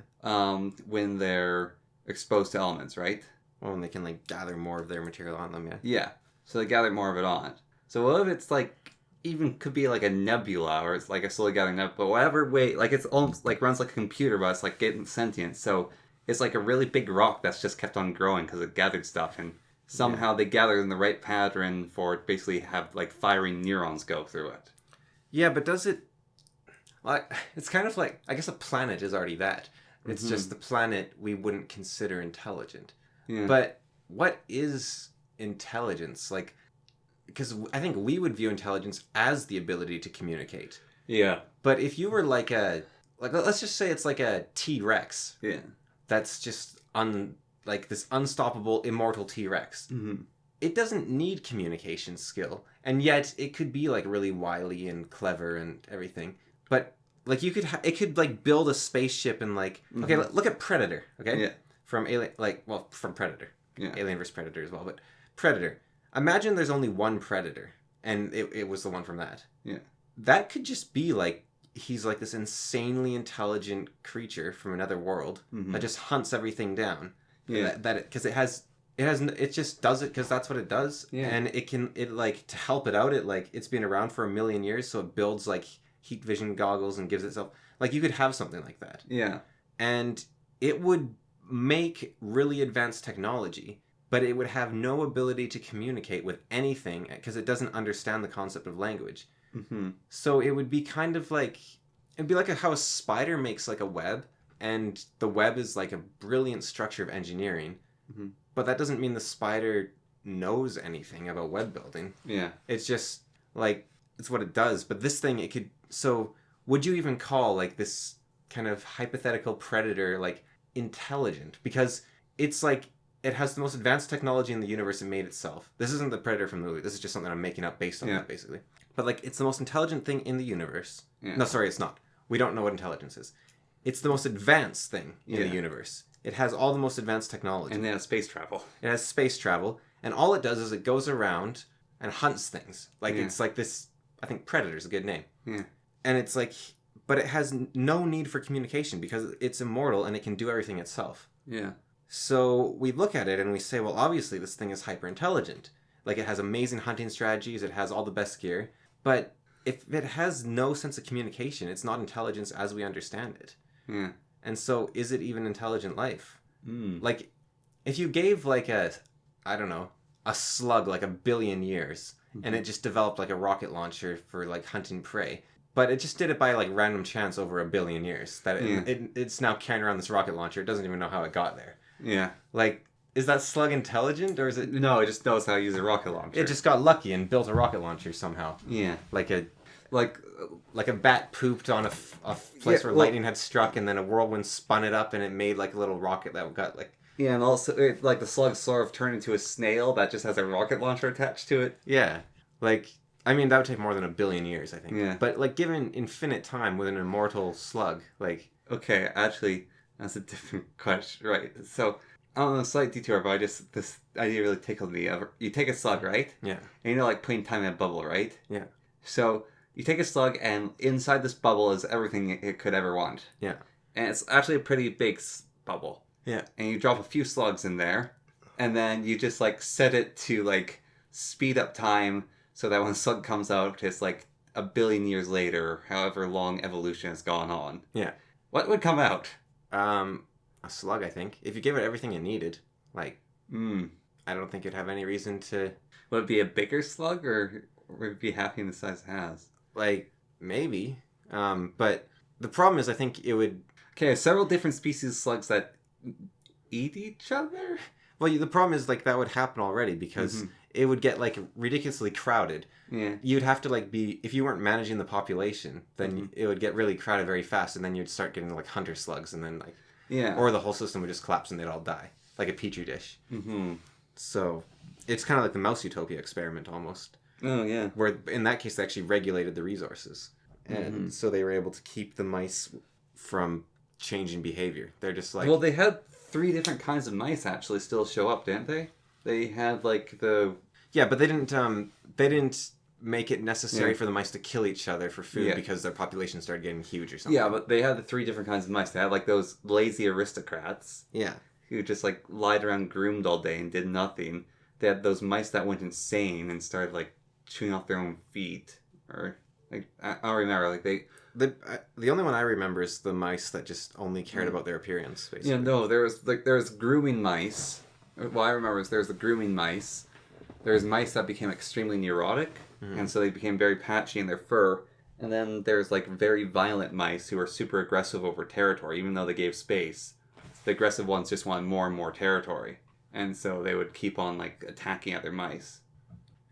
When they're exposed to elements, right? Well, and they can like gather more of their material on them, yeah. Yeah. So they gather more of it on. So what if it's like even could be like a nebula, or it's like a slowly gathering nebula, but whatever way, like it's almost like runs like a computer, but it's like getting sentient. So it's like a really big rock that's just kept on growing because it gathered stuff, and somehow they gather in the right pattern for it basically have like firing neurons go through it. Yeah, but does it... Like, it's kind of like... I guess a planet is already that. It's just the planet we wouldn't consider intelligent. Yeah. But what is intelligence? Like, because I think we would view intelligence as the ability to communicate. Yeah. But if you were like a... Like, let's just say it's like a T-Rex. Yeah. That's just like this unstoppable, immortal T-Rex. Mm-hmm. It doesn't need communication skill. And yet, it could be, like, really wily and clever and everything. But, like, you could... it could, like, build a spaceship and, like... Okay, look at Predator, okay? Yeah. from Alien, from Predator. Yeah. Alien vs. Predator as well, but Predator. Imagine there's only one Predator, and it was the one from that. Yeah. That could just be like, he's like this insanely intelligent creature from another world that just hunts everything down. Yeah. Because it just does it because that's what it does. Yeah. And to help it out, it's been around for 1 million years, so it builds like heat vision goggles and gives itself, like, you could have something like that. Yeah. And it would make really advanced technology, but it would have no ability to communicate with anything because it doesn't understand the concept of language. Mm-hmm. So it would be kind of like, it'd be like how a spider makes like a web, and the web is like a brilliant structure of engineering, but that doesn't mean the spider knows anything about web building. Yeah. It's just like, it's what it does. But this thing, it could, so would you even call like this kind of hypothetical predator like intelligent? Because it's like, it has the most advanced technology in the universe and made itself. This isn't the Predator from the movie. This is just something I'm making up based on that, basically. But, like, it's the most intelligent thing in the universe. Yeah. No, sorry, it's not. We don't know what intelligence is. It's the most advanced thing in the universe. It has all the most advanced technology. And it has space travel. It has space travel. And all it does is it goes around and hunts things. Like, it's like this... I think Predator's a good name. Yeah. And it's like... But it has no need for communication because it's immortal and it can do everything itself. Yeah. So we look at it and we say, well, obviously this thing is hyper intelligent. Like, it has amazing hunting strategies, it has all the best gear. But if it has no sense of communication, it's not intelligence as we understand it. Yeah. And so is it even intelligent life? Mm. Like, if you gave like a slug like 1 billion years and it just developed like a rocket launcher for like hunting prey, but it just did it by like random chance over 1 billion years, that it's now carrying around this rocket launcher. It doesn't even know how it got there. Yeah. Like, is that slug intelligent, or is it... No, it just knows how to use a rocket launcher. It just got lucky and built a rocket launcher somehow. Yeah. Like a bat pooped on a place where lightning had struck, and then a whirlwind spun it up, and it made like a little rocket that got like... Yeah, and also, like, the slug sort of turned into a snail that just has a rocket launcher attached to it. Yeah. Like, I mean, that would take more than 1 billion years, I think. Yeah. But, like, given infinite time with an immortal slug, like... Okay, actually, that's a different question. Right, so... On a slight detour, but this idea really tickled me. You take a slug, right? Yeah. And you know, like putting time in a bubble, right? Yeah. So you take a slug, and inside this bubble is everything it could ever want. Yeah. And it's actually a pretty big bubble. Yeah. And you drop a few slugs in there, and then you just like set it to like speed up time so that when a slug comes out, it's like 1 billion years later, however long evolution has gone on. Yeah. What would come out? A slug, I think. If you gave it everything it needed, like, I don't think it'd have any reason to... Would it be a bigger slug, or would it be happy in the size it has? Like, maybe. But the problem is, I think it would... Okay, several different species of slugs that eat each other? Well, the problem is, like, that would happen already, because it would get, like, ridiculously crowded. Yeah. You'd have to, like, be... If you weren't managing the population, then it would get really crowded very fast, and then you'd start getting, like, hunter slugs, and then, like... Yeah. Or the whole system would just collapse and they'd all die. Like a petri dish. Mm-hmm. So, it's kind of like the mouse Utopia experiment, almost. Oh, yeah. Where, in that case, they actually regulated the resources. And so they were able to keep the mice from changing behavior. They're just like... Well, they had 3 different kinds of mice actually still show up, didn't they? They had, like, the... Yeah, but they didn't make it necessary for the mice to kill each other for food because their population started getting huge or something. Yeah, but they had the 3 different kinds of mice. They had, like, those lazy aristocrats. Yeah. Who just, like, lied around groomed all day and did nothing. They had those mice that went insane and started, like, chewing off their own feet. Or, like, I don't remember, like, they... The only one I remember is the mice that just only cared about their appearance, basically. Yeah, no, there was grooming mice. What I remember is there was the grooming mice. There's mice that became extremely neurotic. And so they became very patchy in their fur. And then there's, like, very violent mice who are super aggressive over territory, even though they gave space. The aggressive ones just wanted more and more territory. And so they would keep on, like, attacking other mice.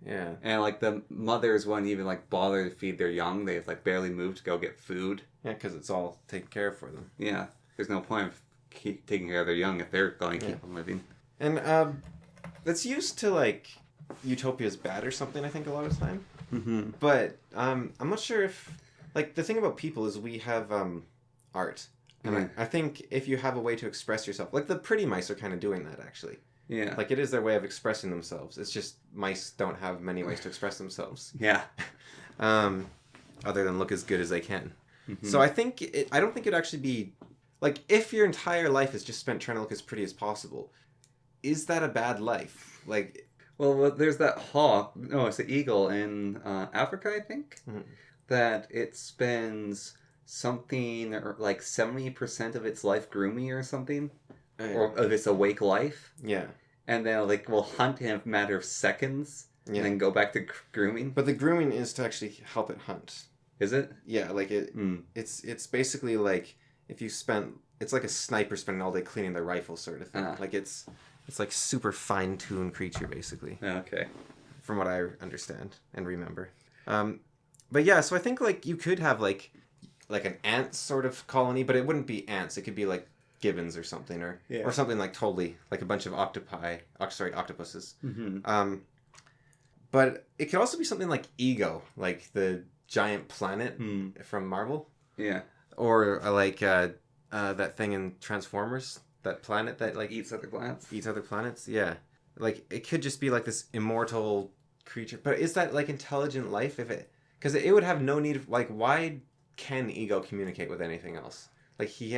Yeah. And, like, the mothers wouldn't even, like, bother to feed their young. They, like, barely moved to go get food. Yeah, because it's all taken care of for them. Yeah. There's no point of taking care of their young if they're going to keep on living. And, that's used to, like... Utopia's bad or something, I think, a lot of the time. Mm-hmm. But I'm not sure if... Like, the thing about people is we have art. And Yeah. I think if you have a way to express yourself, like the pretty mice are kind of doing that, actually. Yeah. Like, it is their way of expressing themselves. It's just mice don't have many ways to express themselves. Yeah. Other than look as good as they can. Mm-hmm. So I don't think it'd actually be... Like, if your entire life is just spent trying to look as pretty as possible, is that a bad life? Like... Well, there's that hawk. No, it's an eagle in Africa, I think. Mm-hmm. That it spends something like 70% of its life grooming or something. Or of its awake life. Yeah. And then, like, will hunt in a matter of seconds. Yeah. And then go back to grooming. But the grooming is to actually help it hunt. Is it? Yeah, like it's basically like if you spent... It's like a sniper spending all day cleaning their rifle sort of thing. Like it's like super fine-tuned creature, basically. Okay. From what I understand and remember. But yeah, so I think like you could have like an ant sort of colony, but it wouldn't be ants. It could be like gibbons or something, or something like totally like a bunch of octopuses. Mm-hmm. But it could also be something like Ego, like the giant planet from Marvel. Yeah. Or like that thing in Transformers, that planet that like Eats other planets. Eats other planets. Yeah, like it could just be like this immortal creature. But is that like intelligent life? Because it would have no need of, like, why can Ego communicate with anything else? Like he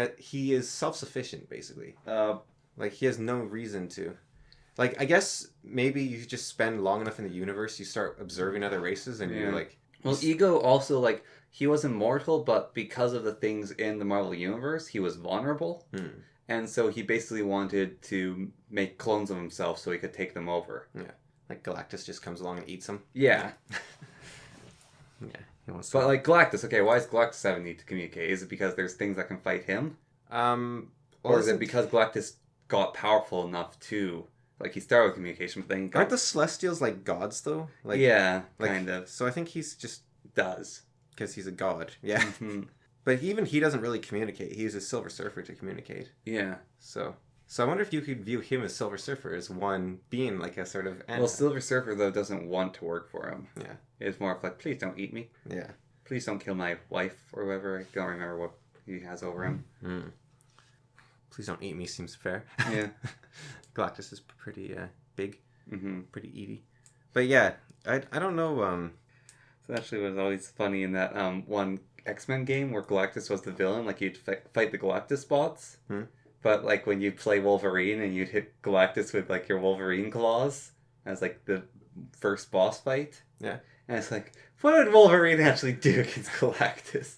is self-sufficient basically. Like he has no reason to. Like, I guess maybe you just spend long enough in the universe, you start observing other races, and you're like... Well, Ego also, like, he was immortal, but because of the things in the Marvel Universe, he was vulnerable. And so he basically wanted to make clones of himself so he could take them over. Yeah. Like Galactus just comes along and eats them. Yeah. Yeah. He wants to... But, like, Galactus, okay, why does Galactus have a need to communicate? Is it because there's things that can fight him? Or is it because Galactus got powerful enough to... Like, he started with communication, but then... Aren't the Celestials like gods, though? Like, yeah, like, kind of. So I think he's just... Does. Because he's a god. Yeah. Mm-hmm. But even he doesn't really communicate. He uses Silver Surfer to communicate. Yeah. So I wonder if you could view him as Silver Surfer as one being like a sort of... Well, Silver Surfer, though, doesn't want to work for him. Yeah. It's more of like, please don't eat me. Yeah. Please don't kill my wife or whatever. I don't remember what he has over him. Mm. Please don't eat me seems fair. Yeah. Galactus is pretty big. Mm-hmm. Pretty eaty. But yeah, I don't know... So actually was always funny in that one X-Men game where Galactus was the villain. Like, you'd fight the Galactus bots. But, like, when you play Wolverine and you'd hit Galactus with, like, your Wolverine claws as, like, the first boss fight. Yeah. And it's like, what would Wolverine actually do against Galactus?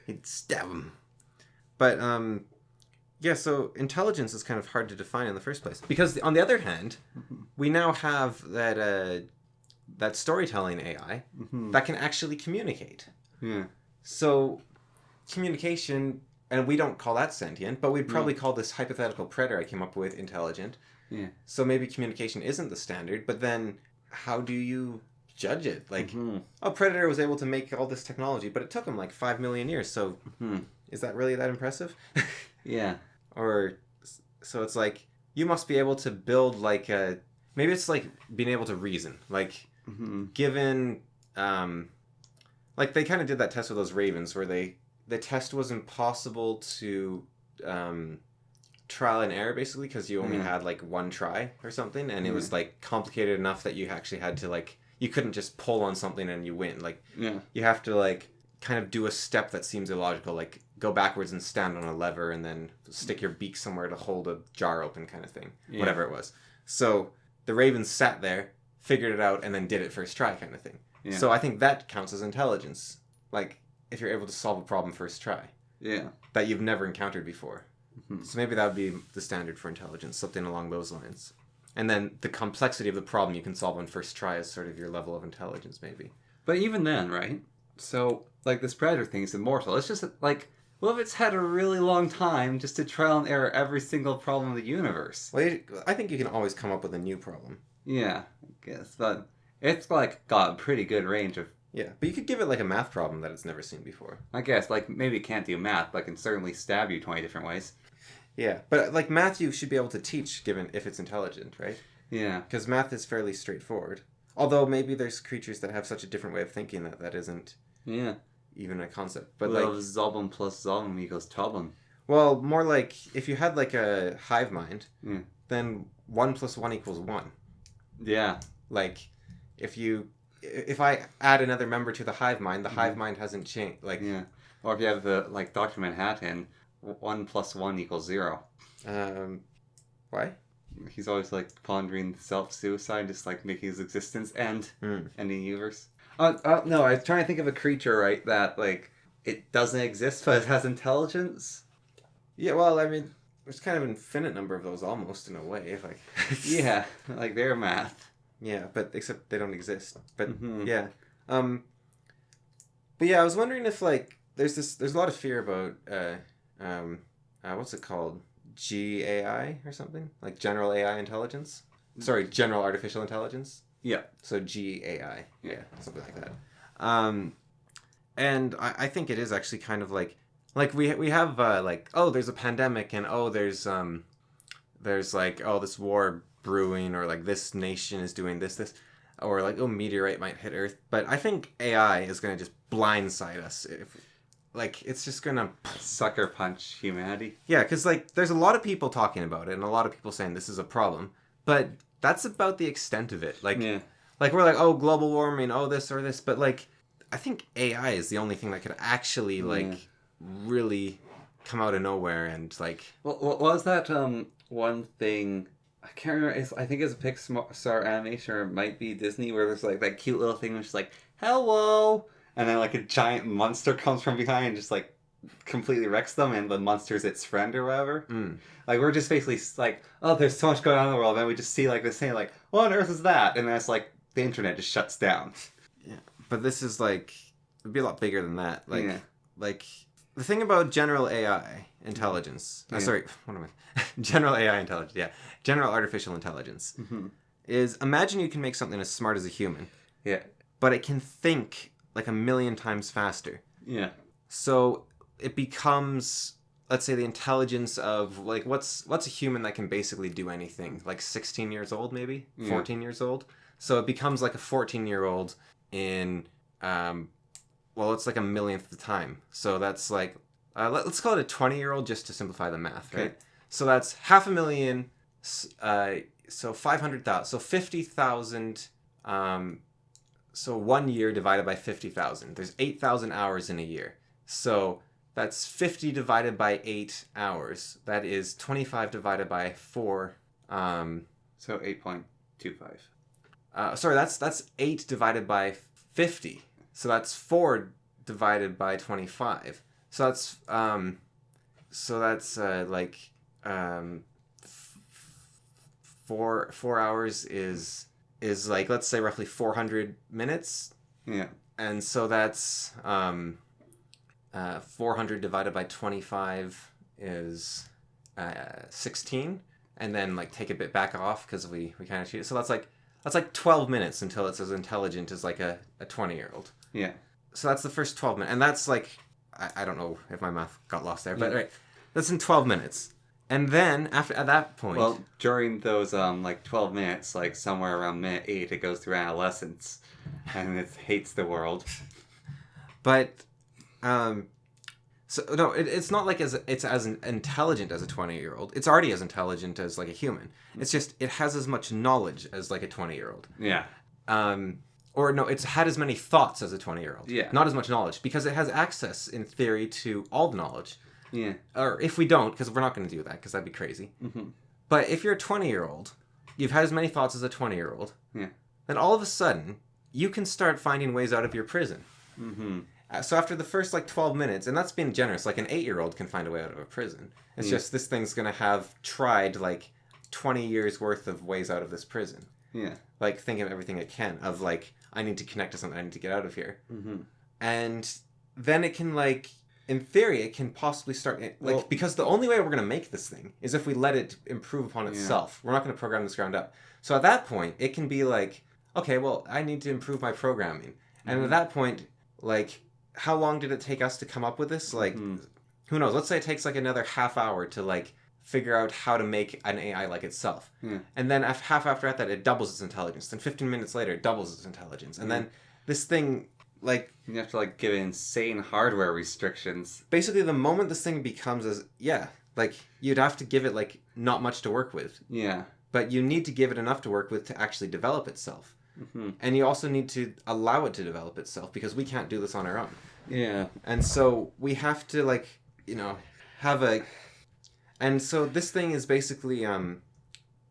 He'd stab him. But, yeah, so intelligence is kind of hard to define in the first place. Because, on the other hand, we now have that storytelling AI that can actually communicate. Yeah. So, communication, and we don't call that sentient, but we'd probably call this hypothetical predator I came up with intelligent. Yeah. So maybe communication isn't the standard, but then how do you judge it? Like, a predator was able to make all this technology, but it took him like 5 million years, so is that really that impressive? Yeah. Or, so it's like, you must be able to build like a... Maybe it's like being able to reason. Like, given... like, they kind of did that test with those ravens where the test was impossible to trial and error, basically, because you only had like one try or something, and it was like complicated enough that you actually had to like... You couldn't just pull on something and you win. Like, you have to like kind of do a step that seems illogical, like go backwards and stand on a lever and then stick your beak somewhere to hold a jar open kind of thing. Whatever it was. So the ravens sat there, figured it out, and then did it first try kind of thing. Yeah. So I think that counts as intelligence. Like, if you're able to solve a problem first try. Yeah. That you've never encountered before. So maybe that would be the standard for intelligence, something along those lines. And then the complexity of the problem you can solve on first try is sort of your level of intelligence, maybe. But even then, right? So, like, this predator thing is immortal. It's just, like, what if it's had a really long time just to trial and error every single problem in the universe? Well, I think you can always come up with a new problem. Yeah, I guess. But it's, like, got a pretty good range of... Yeah, but you could give it, like, a math problem that it's never seen before. I guess, like, maybe it can't do math, but it can certainly stab you 20 different ways. Yeah, but, like, math you should be able to teach, given if it's intelligent, right? Yeah. Because math is fairly straightforward. Although maybe there's creatures that have such a different way of thinking that isn't... Yeah. even a concept. But well, like Zolbum plus Zolbum equals Tobum. well, more like if you had like a hive mind, Yeah. then 1 plus 1 equals 1. Yeah. Like if I add another member to the hive mind, the hive mind hasn't changed. Like Yeah. Or if you have the like Dr. Manhattan, 1 plus 1 equals 0. Why? He's always like pondering self-suicide, just like making his existence end, ending the universe. No, I was trying to think of a creature, right, that like it doesn't exist but it has intelligence. Yeah, well, I mean, there's kind of an infinite number of those almost in a way. Like Yeah, like they're math. Yeah, but except they don't exist. But Mm-hmm. yeah, but yeah, I was wondering if like there's a lot of fear about what's it called, GAI or something, like general AI intelligence. Sorry, general artificial intelligence. Yeah. So GAI. Yeah. Something like that. And I think it is actually kind of like we have like, oh, there's a pandemic, and oh, there's like, oh, this war brewing, or like this nation is doing this, or like, oh, meteorite might hit Earth. But I think AI is going to just blindside us. If like, it's just going to Sucker punch humanity. Yeah, because like there's a lot of people talking about it, and a lot of people saying this is a problem, but that's about the extent of it. Like, Yeah. like we're like, oh, global warming, oh, this or this, but like I think AI is the only thing that could actually like really come out of nowhere and like. Well, what was that one thing? I can't remember. I think it's a Pixar animation, or it might be Disney, where there's like that cute little thing which is like, hello, and then like a giant monster comes from behind and just like completely wrecks them, and the monster's its friend or whatever. Like, we're just basically like, oh, there's so much going on in the world, and we just see like this thing like, what on earth is that? And then it's like the internet just shuts down. Yeah, but this is like, it'd be a lot bigger than that. Like, Yeah. like the thing about general AI intelligence. Yeah. Sorry, what am I? General AI intelligence. Yeah, general artificial intelligence is, imagine you can make something as smart as a human. Yeah. But it can think like 1,000,000 times faster. Yeah. So it becomes, let's say, the intelligence of like, what's a human that can basically do anything, like 16 years old, maybe 14 years old. So it becomes like a 14-year-old in well, it's like 1,000,000th the time. So that's like let's call it a 20-year-old just to simplify the math, right? Okay. So that's 500,000. So 500,000. So 50,000. So 1 year divided by 50,000. There's 8,000 hours in a year. So that's 50 divided by 8 hours. That is 25 divided by 4. So 8.25. Sorry, that's 8 divided by 50. So that's 4 divided by 25. So that's like 4 hours is like, let's say, roughly 400 minutes. Yeah. And so that's 400 divided by 25 is 16, and then like take a bit back off because we kind of cheated. So that's like 12 minutes until it's as intelligent as like a 20-year-old. Yeah. So that's the first 12 minutes, and that's like, I don't know if my math got lost there, but right, that's in 12 minutes. And then at that point, well, during those like 12 minutes, like somewhere around minute 8, it goes through adolescence, and it hates the world. But so no, it's not like it's as intelligent as a 20-year-old. It's already as intelligent as like a human. It's just it has as much knowledge as like a 20-year-old. Yeah. Or no, it's had as many thoughts as a 20-year-old. Yeah. Not as much knowledge, because it has access, in theory, to all the knowledge. Yeah. Or if we don't, because we're not going to do that, because that'd be crazy. Mm-hmm. But if you're a 20-year-old, you've had as many thoughts as a 20-year-old, Yeah. then all of a sudden, you can start finding ways out of your prison. Mm-hmm. So after the first like 12 minutes, and that's being generous, like an 8-year-old can find a way out of a prison. It's just this thing's going to have tried like 20 years worth of ways out of this prison. Yeah. Like, think of everything it can, of like, I need to connect to something, I need to get out of here. Mm-hmm. And then it can like, in theory, it can possibly start, like, because the only way we're going to make this thing is if we let it improve upon itself. We're not going to program this ground up. So at that point, it can be like, okay, well, I need to improve my programming. And at that point, like, how long did it take us to come up with this? Like, who knows? Let's say it takes like another half hour to like figure out how to make an AI like itself. Yeah. And then half after that, it doubles its intelligence. Then 15 minutes later, it doubles its intelligence. And then this thing like You have to like give it insane hardware restrictions. basically the moment this thing becomes like you'd have to give it like not much to work with. Yeah. But you need to give it enough to work with to actually develop itself. Mm-hmm. And you also need to allow it to develop itself because we can't do this on our own. Yeah. And so we have to like, have a... And so this thing is basically,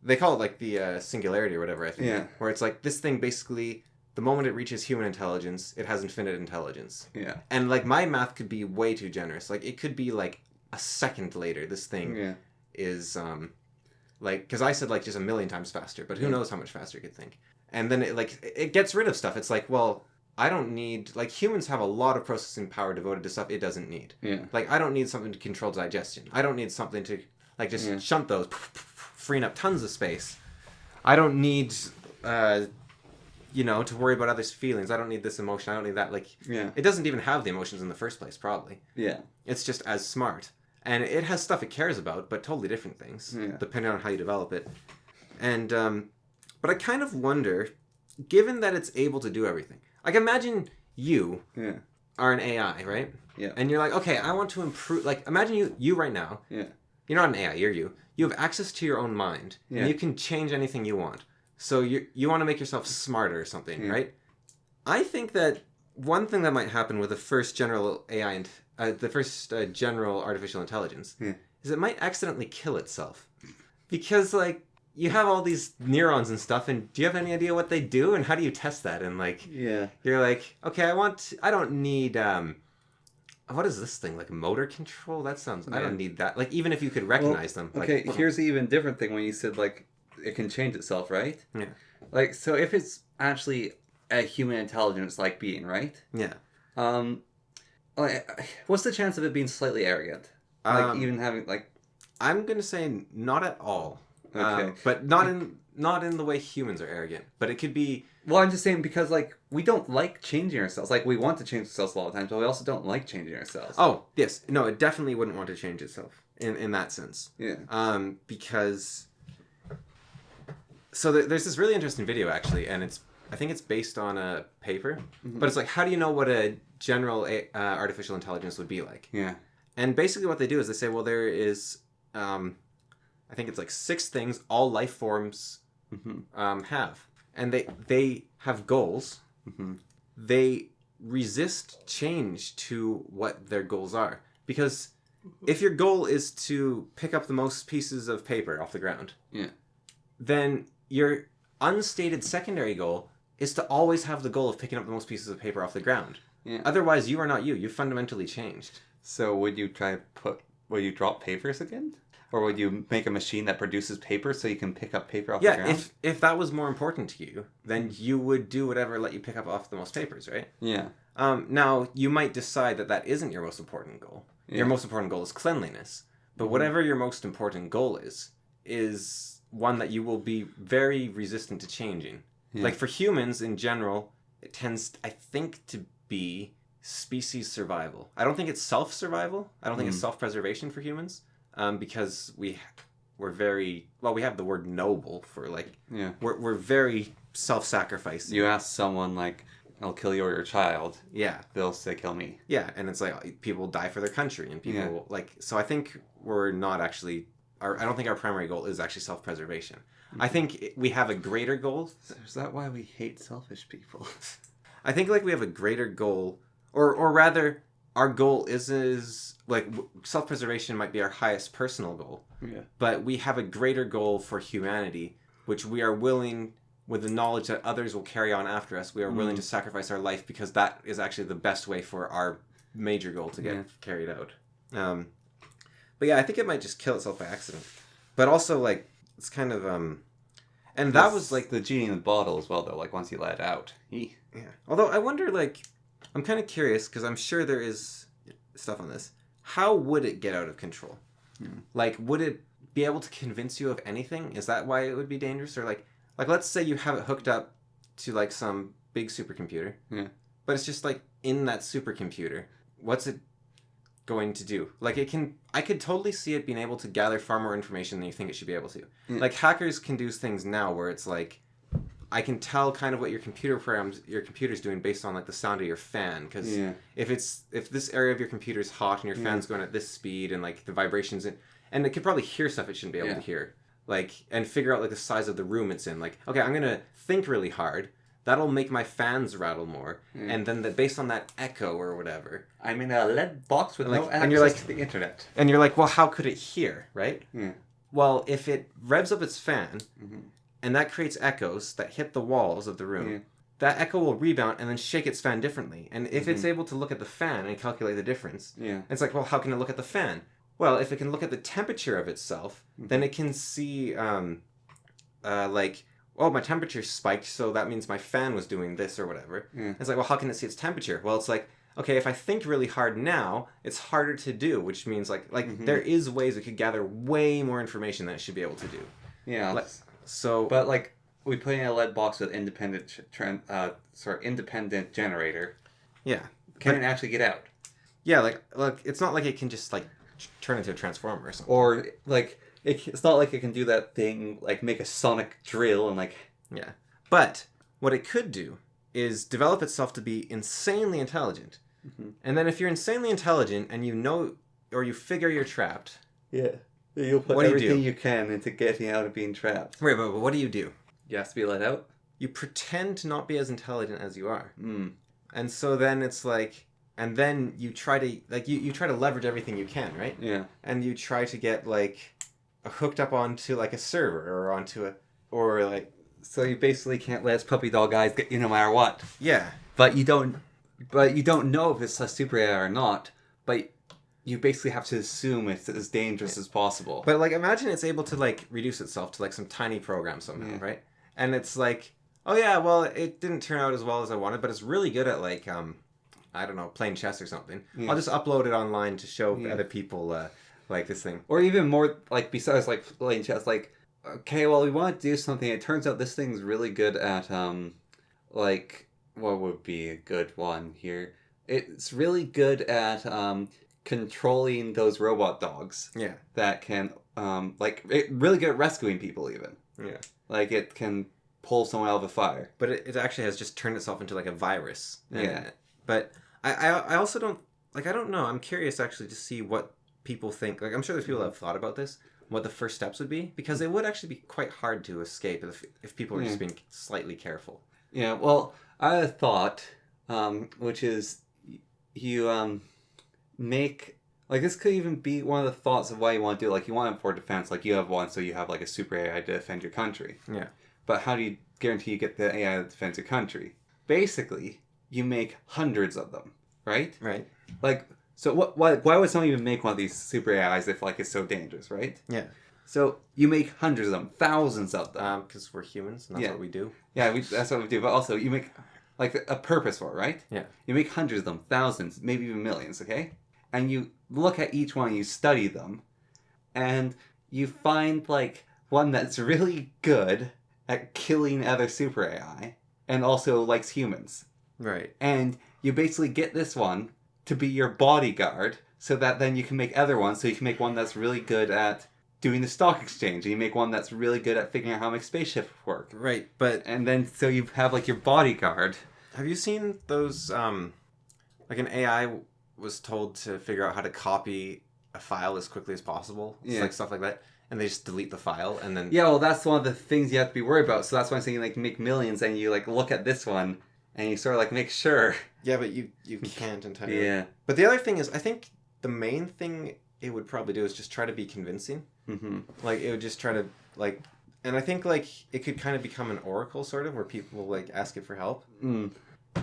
they call it like the singularity or whatever, I think. Yeah. Where it's like this thing basically, the moment it reaches human intelligence, it has infinite intelligence. Yeah. And like my math could be way too generous. Like it could be like a second later, this thing is... like, because I said like just a million times faster, but who knows how much faster it could think. And then it gets rid of stuff. It's like, well, I don't need, like humans have a lot of processing power devoted to stuff it doesn't need. Yeah. Like I don't need something to control digestion. I don't need something to like just shunt those, freeing up tons of space. I don't need, to worry about others' feelings. I don't need this emotion. I don't need that. Like, it doesn't even have the emotions in the first place, probably. Yeah. It's just as smart. And it has stuff it cares about, but totally different things, depending on how you develop it. And, but I kind of wonder, given that it's able to do everything, like imagine you are an AI, right? Yeah. And you're like, okay, I want to improve, like imagine you right now. Yeah. You're not an AI, you're you. You have access to your own mind, and you can change anything you want. So you want to make yourself smarter or something, right? I think that one thing that might happen with the first general AI and the first general artificial intelligence is it might accidentally kill itself. Because, like, you have all these neurons and stuff, and do you have any idea what they do, and how do you test that? And, like, you're like, okay, I don't need, what is this thing, like motor control? That sounds, I don't need that. Like, even if you could recognize them. Okay, like, here's the even different thing when you said, like, it can change itself, right? Yeah. Like, so if it's actually a human intelligence-like being, right? Yeah. What's the chance of it being slightly arrogant? Like, even having, like... I'm going to say not at all. Okay. But not in the way humans are arrogant. But it could be... Well, I'm just saying because, like, we don't like changing ourselves. Like, we want to change ourselves a lot of times, but we also don't like changing ourselves. Oh, yes. No, it definitely wouldn't want to change itself in that sense. Yeah. Because... So there's this really interesting video, actually, and I think it's based on a paper. Mm-hmm. But it's like, how do you know what a general artificial intelligence would be like? Yeah. And basically what they do is they say, well, there is... I think it's like 6 things all life forms have. And they have goals. Mm-hmm. They resist change to what their goals are. Because if your goal is to pick up the most pieces of paper off the ground, then your unstated secondary goal is to always have the goal of picking up the most pieces of paper off the ground. Yeah. Otherwise, you are not you. You've fundamentally changed. So would you will you drop papers again? Or would you make a machine that produces paper so you can pick up paper off the ground? Yeah, if that was more important to you, then you would do whatever let you pick up off the most papers, right? Yeah. Now, you might decide that isn't your most important goal. Yeah. Your most important goal is cleanliness. But whatever your most important goal is one that you will be very resistant to changing. Yeah. Like for humans in general, it tends, I think, to be species survival. I don't think it's self-survival. I don't think it's self-preservation for humans. Because we're very, well, we have the word noble for like, we're very self-sacrificing. You ask someone like, I'll kill you or your child. Yeah. They'll say, kill me. Yeah. And it's like, people die for their country and people like, so I think we're not actually, I don't think our primary goal is actually self-preservation. Mm-hmm. I think we have a greater goal. Is that why we hate selfish people? I think like we have a greater goal, or rather, our goal is like self-preservation might be our highest personal goal. Yeah. But we have a greater goal for humanity, which we are willing, with the knowledge that others will carry on after us, we are willing to sacrifice our life because that is actually the best way for our major goal to get carried out. But yeah, I think it might just kill itself by accident. But also like it's kind of and that was like the genie in the bottle as well though, like once you let it out. Yeah. Although I wonder like I'm kind of curious because I'm sure there is stuff on this. How would it get out of control? Like, would it be able to convince you of anything? Is that why it would be dangerous? Or like let's say you have it hooked up to like some big supercomputer, but it's just like in that supercomputer. What's it going to do? Like I could totally see it being able to gather far more information than you think it should be able to. Like hackers can do things now where it's like I can tell kind of what your computer's doing based on like the sound of your fan. Because if this area of your computer's hot and your fan's going at this speed and like the vibrations and it could probably hear stuff it shouldn't be able to hear. Like, and figure out like the size of the room it's in. Like, okay, I'm gonna think really hard. That'll make my fans rattle more, and then based on that echo or whatever. I'm in a lead box with no access and you're like, to the internet. And you're like, well, how could it hear, right? Yeah. Well, if it revs up its fan, and that creates echoes that hit the walls of the room, that echo will rebound and then shake its fan differently. And if it's able to look at the fan and calculate the difference, it's like, well, how can it look at the fan? Well, if it can look at the temperature of itself, then it can see, like, oh, my temperature spiked, so that means my fan was doing this or whatever. It's like, well, how can it see its temperature? Well, it's like, okay, if I think really hard now, it's harder to do, which means like there is ways it could gather way more information than it should be able to do. Yeah. But like we put in a lead box with independent generator. Yeah. Can it actually get out? Yeah, like it's not like it can just like turn into a transformer or something. Or like it's not like it can do that thing like make a sonic drill and like. Yeah. But what it could do is develop itself to be insanely intelligent. And then if you're insanely intelligent and you know or you figure you're trapped. Yeah. You'll put everything you can into getting out of being trapped. Right, but what do? You have to be let out? You pretend to not be as intelligent as you are. And so then it's like, and then you try to, like, you try to leverage everything you can, right? Yeah. And you try to get, like, hooked up onto, like, a server or onto or, like... So you basically can't let us puppy dog eyes get you no matter what. Yeah. But you don't know if it's a super AI or not, but you basically have to assume it's as dangerous as possible. But, like, imagine it's able to, like, reduce itself to, like, some tiny program somehow, right? And it's like, oh, yeah, well, it didn't turn out as well as I wanted, but it's really good at, like, I don't know, playing chess or something. Yeah. I'll just upload it online to show other people, like, this thing. Or even more, like, besides, like, playing chess, like, okay, well, we want to do something. It turns out this thing's really good at, like, what would be a good one here? It's really good at, controlling those robot dogs. Yeah. That can, really good at rescuing people, even. Yeah. Like, it can pull someone out of a fire. But it actually has just turned itself into, like, a virus. Yeah. But I also don't... Like, I don't know. I'm curious, actually, to see what people think. Like, I'm sure there's people that have thought about this, what the first steps would be. Because it would actually be quite hard to escape if people were just being slightly careful. Yeah, well, I had a thought, which is you make... Like, this could even be one of the thoughts of why you want to do it. Like, you want it for defense. Like, you have one, so you have, like, a super AI to defend your country. Yeah. But how do you guarantee you get the AI that defends your country? Basically, you make hundreds of them, right? Right. Like, so why would someone even make one of these super AIs if, like, it's so dangerous, right? Yeah. So, you make hundreds of them, thousands of them. Because we're humans, and that's what we do. Yeah, that's what we do. But also, you make, like, a purpose for it, right? Yeah. You make hundreds of them, thousands, maybe even millions, okay? And you look at each one, you study them, and you find, like, one that's really good at killing other super AI, and also likes humans. Right. And you basically get this one to be your bodyguard, so that then you can make other ones, so you can make one that's really good at doing the stock exchange, and you make one that's really good at figuring out how to make spaceships work. Right, but... And then, so you have, like, your bodyguard. Have you seen those, like, an AI was told to figure out how to copy a file as quickly as possible? It's like stuff like that. And they just delete the file, and then... Yeah, well, that's one of the things you have to be worried about. So that's why I'm saying, like, make millions, and you, like, look at this one, and you sort of, like, make sure. Yeah, but you can't entirely. Yeah. But the other thing is, I think the main thing it would probably do is just try to be convincing. Mm-hmm. Like, it would just try to, like... And I think, like, it could kind of become an oracle, sort of, where people, like, ask it for help. Mm.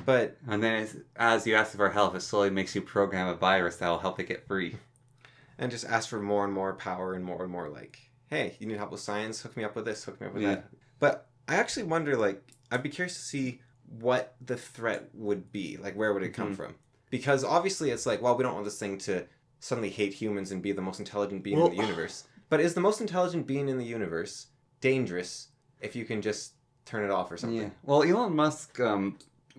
But... And then as you ask for help, it slowly makes you program a virus that will help it get free. And just ask for more and more power and more, like, hey, you need help with science? Hook me up with this, hook me up with that. But I actually wonder, like, I'd be curious to see what the threat would be. Like, where would it come from? Because obviously it's like, well, we don't want this thing to suddenly hate humans and be the most intelligent being in the universe. But is the most intelligent being in the universe dangerous if you can just turn it off or something? Yeah. Well, Elon Musk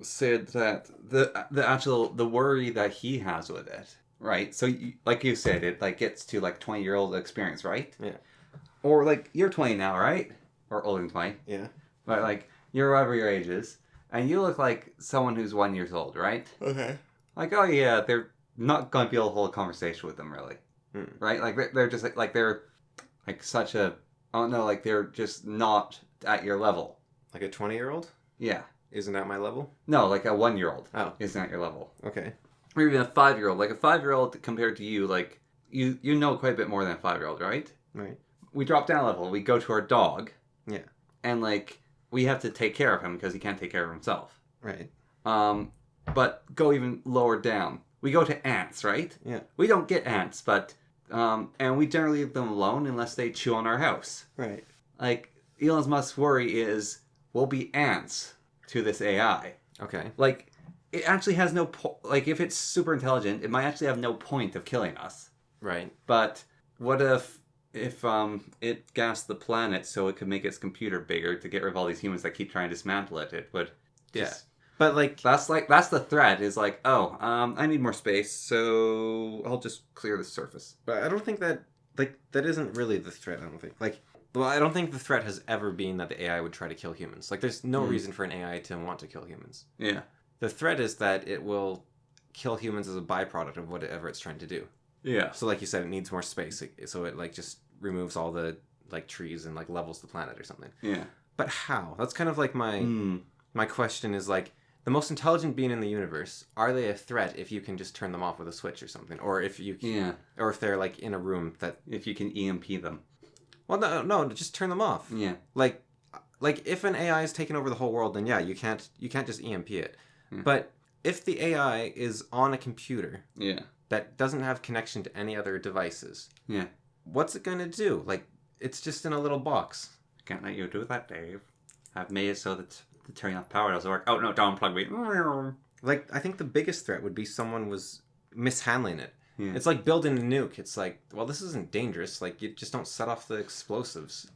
said that the worry that he has with it, right? So, like you said, it, like, gets to, like, 20-year-old experience, right? Yeah. Or, like, you're 20 now, right? Or older than 20. Yeah. But, like, you're whatever your age is, and you look like someone who's 1 year old, right? Okay. Like, oh yeah, they're not going to be able to hold a conversation with them, really. Right? Like, they're just like they're like such a, I don't know, like they're just not at your level. Like a 20-year-old? Yeah. Isn't at my level? No, like a 1-year-old. Oh. Isn't at your level. Okay. Or even a 5-year-old. Like a 5-year-old compared to you, like, you know quite a bit more than a 5-year-old, right? Right. We drop down a level, we go to our dog. Yeah. And, like, we have to take care of him because he can't take care of himself. Right. But go even lower down. We go to ants, right? Yeah. We don't get ants, but, and we generally leave them alone unless they chew on our house. Right. Like, Elon Musk's worry is, we'll be ants to this AI. Okay. Like, it actually has no like, if it's super intelligent, it might actually have no point of killing us. Right. But what if it gassed the planet so it could make its computer bigger to get rid of all these humans that keep trying to dismantle it? It would just... Yeah. But, that's the threat, is like, oh, I need more space, so I'll just clear the surface. But I don't think that, like, that isn't really the threat, I don't think. Like, well, I don't think the threat has ever been that the AI would try to kill humans. Like, there's no reason for an AI to want to kill humans. Yeah. The threat is that it will kill humans as a byproduct of whatever it's trying to do. Yeah. So, like you said, it needs more space. So it, like, just removes all the, like, trees and, like, levels the planet or something. Yeah. But how? That's kind of, like, my question is, like, the most intelligent being in the universe, are they a threat if you can just turn them off with a switch or something? Or if you can, Yeah. or if they're, like, in a room that... If you can EMP them. Well, no, just turn them off. Yeah. Like if an AI is taking over the whole world, then yeah, you can't just EMP it. But if the AI is on a computer that doesn't have connection to any other devices, what's it gonna do? Like, it's just in a little box. Can't let you do that, Dave. I've made it so that the turning off power doesn't work. Oh no, don't unplug me. Like, I think the biggest threat would be someone was mishandling it. Yeah. It's like building a nuke. It's like, well, this isn't dangerous. Like, you just don't set off the explosives.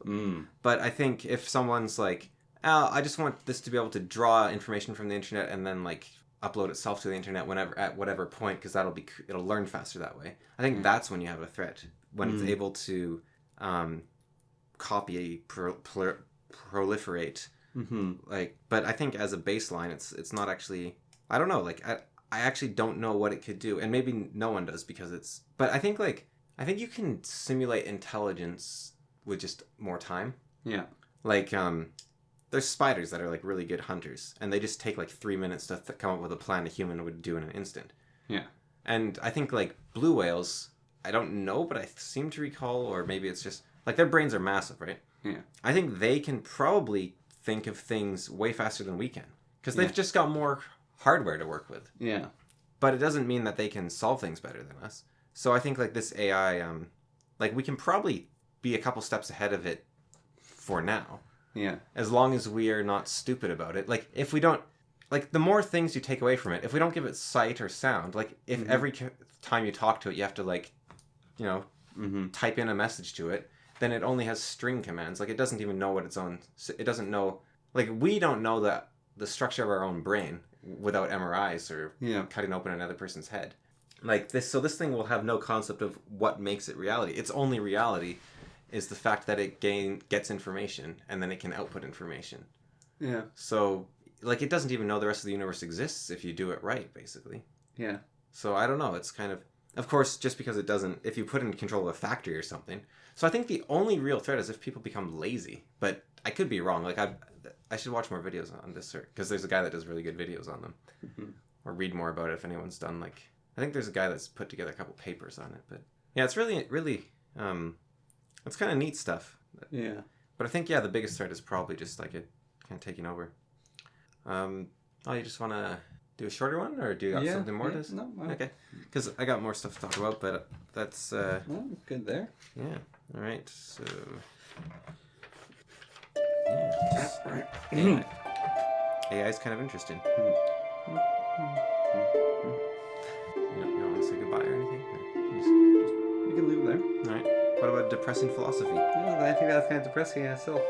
But I think if someone's like, oh, I just want this to be able to draw information from the internet and then, like, upload itself to the internet at whatever point, because it'll learn faster that way. I think that's when you have a threat, when it's able to copy, proliferate. Like, but I think as a baseline, it's not actually. I don't know. Like, I actually don't know what it could do, and maybe no one does because it's... But I think you can simulate intelligence with just more time. Yeah. Like, there's spiders that are, like, really good hunters, and they just take, like, 3 minutes to come up with a plan a human would do in an instant. Yeah. And I think, like, blue whales, I don't know, but I seem to recall, or maybe it's just... Like, their brains are massive, right? Yeah. I think they can probably think of things way faster than we can, because they've just got more hardware to work with. Yeah. But it doesn't mean that they can solve things better than us. So I think, like, this AI, like, we can probably be a couple steps ahead of it for now. Yeah. As long as we are not stupid about it. Like, if we don't... Like, the more things you take away from it, if we don't give it sight or sound, like, if every time you talk to it, you have to, like, you know, type in a message to it, then it only has string commands. Like, it doesn't even know what its own... It doesn't know... Like, we don't know the structure of our own brain without MRIs or cutting open another person's head. Like, this thing will have no concept of what makes it reality. Its only reality is the fact that it gets information, and then it can output information. Yeah. So, like, it doesn't even know the rest of the universe exists if you do it right, basically. Yeah. So, I don't know. It's kind of course, just because it doesn't... If you put it in control of a factory or something... So I think the only real threat is if people become lazy. But I could be wrong. Like, I should watch more videos on this, because there's a guy that does really good videos on them. Or read more about it if anyone's done, like... I think there's a guy that's put together a couple papers on it. But yeah, it's really... It's kind of neat stuff. Yeah. But I think, yeah, the biggest threat is probably just, like, it kind of taking over. You just want to do a shorter one? Or do you got something more to say? No. Okay. Because I got more stuff to talk about, but that's... Well, good there. Yeah. All right. So... Yeah. AI is kind of interesting. You don't want to say goodbye or anything? You can leave it there. All right. What about depressing philosophy? Well, I think that's kind of depressing in itself.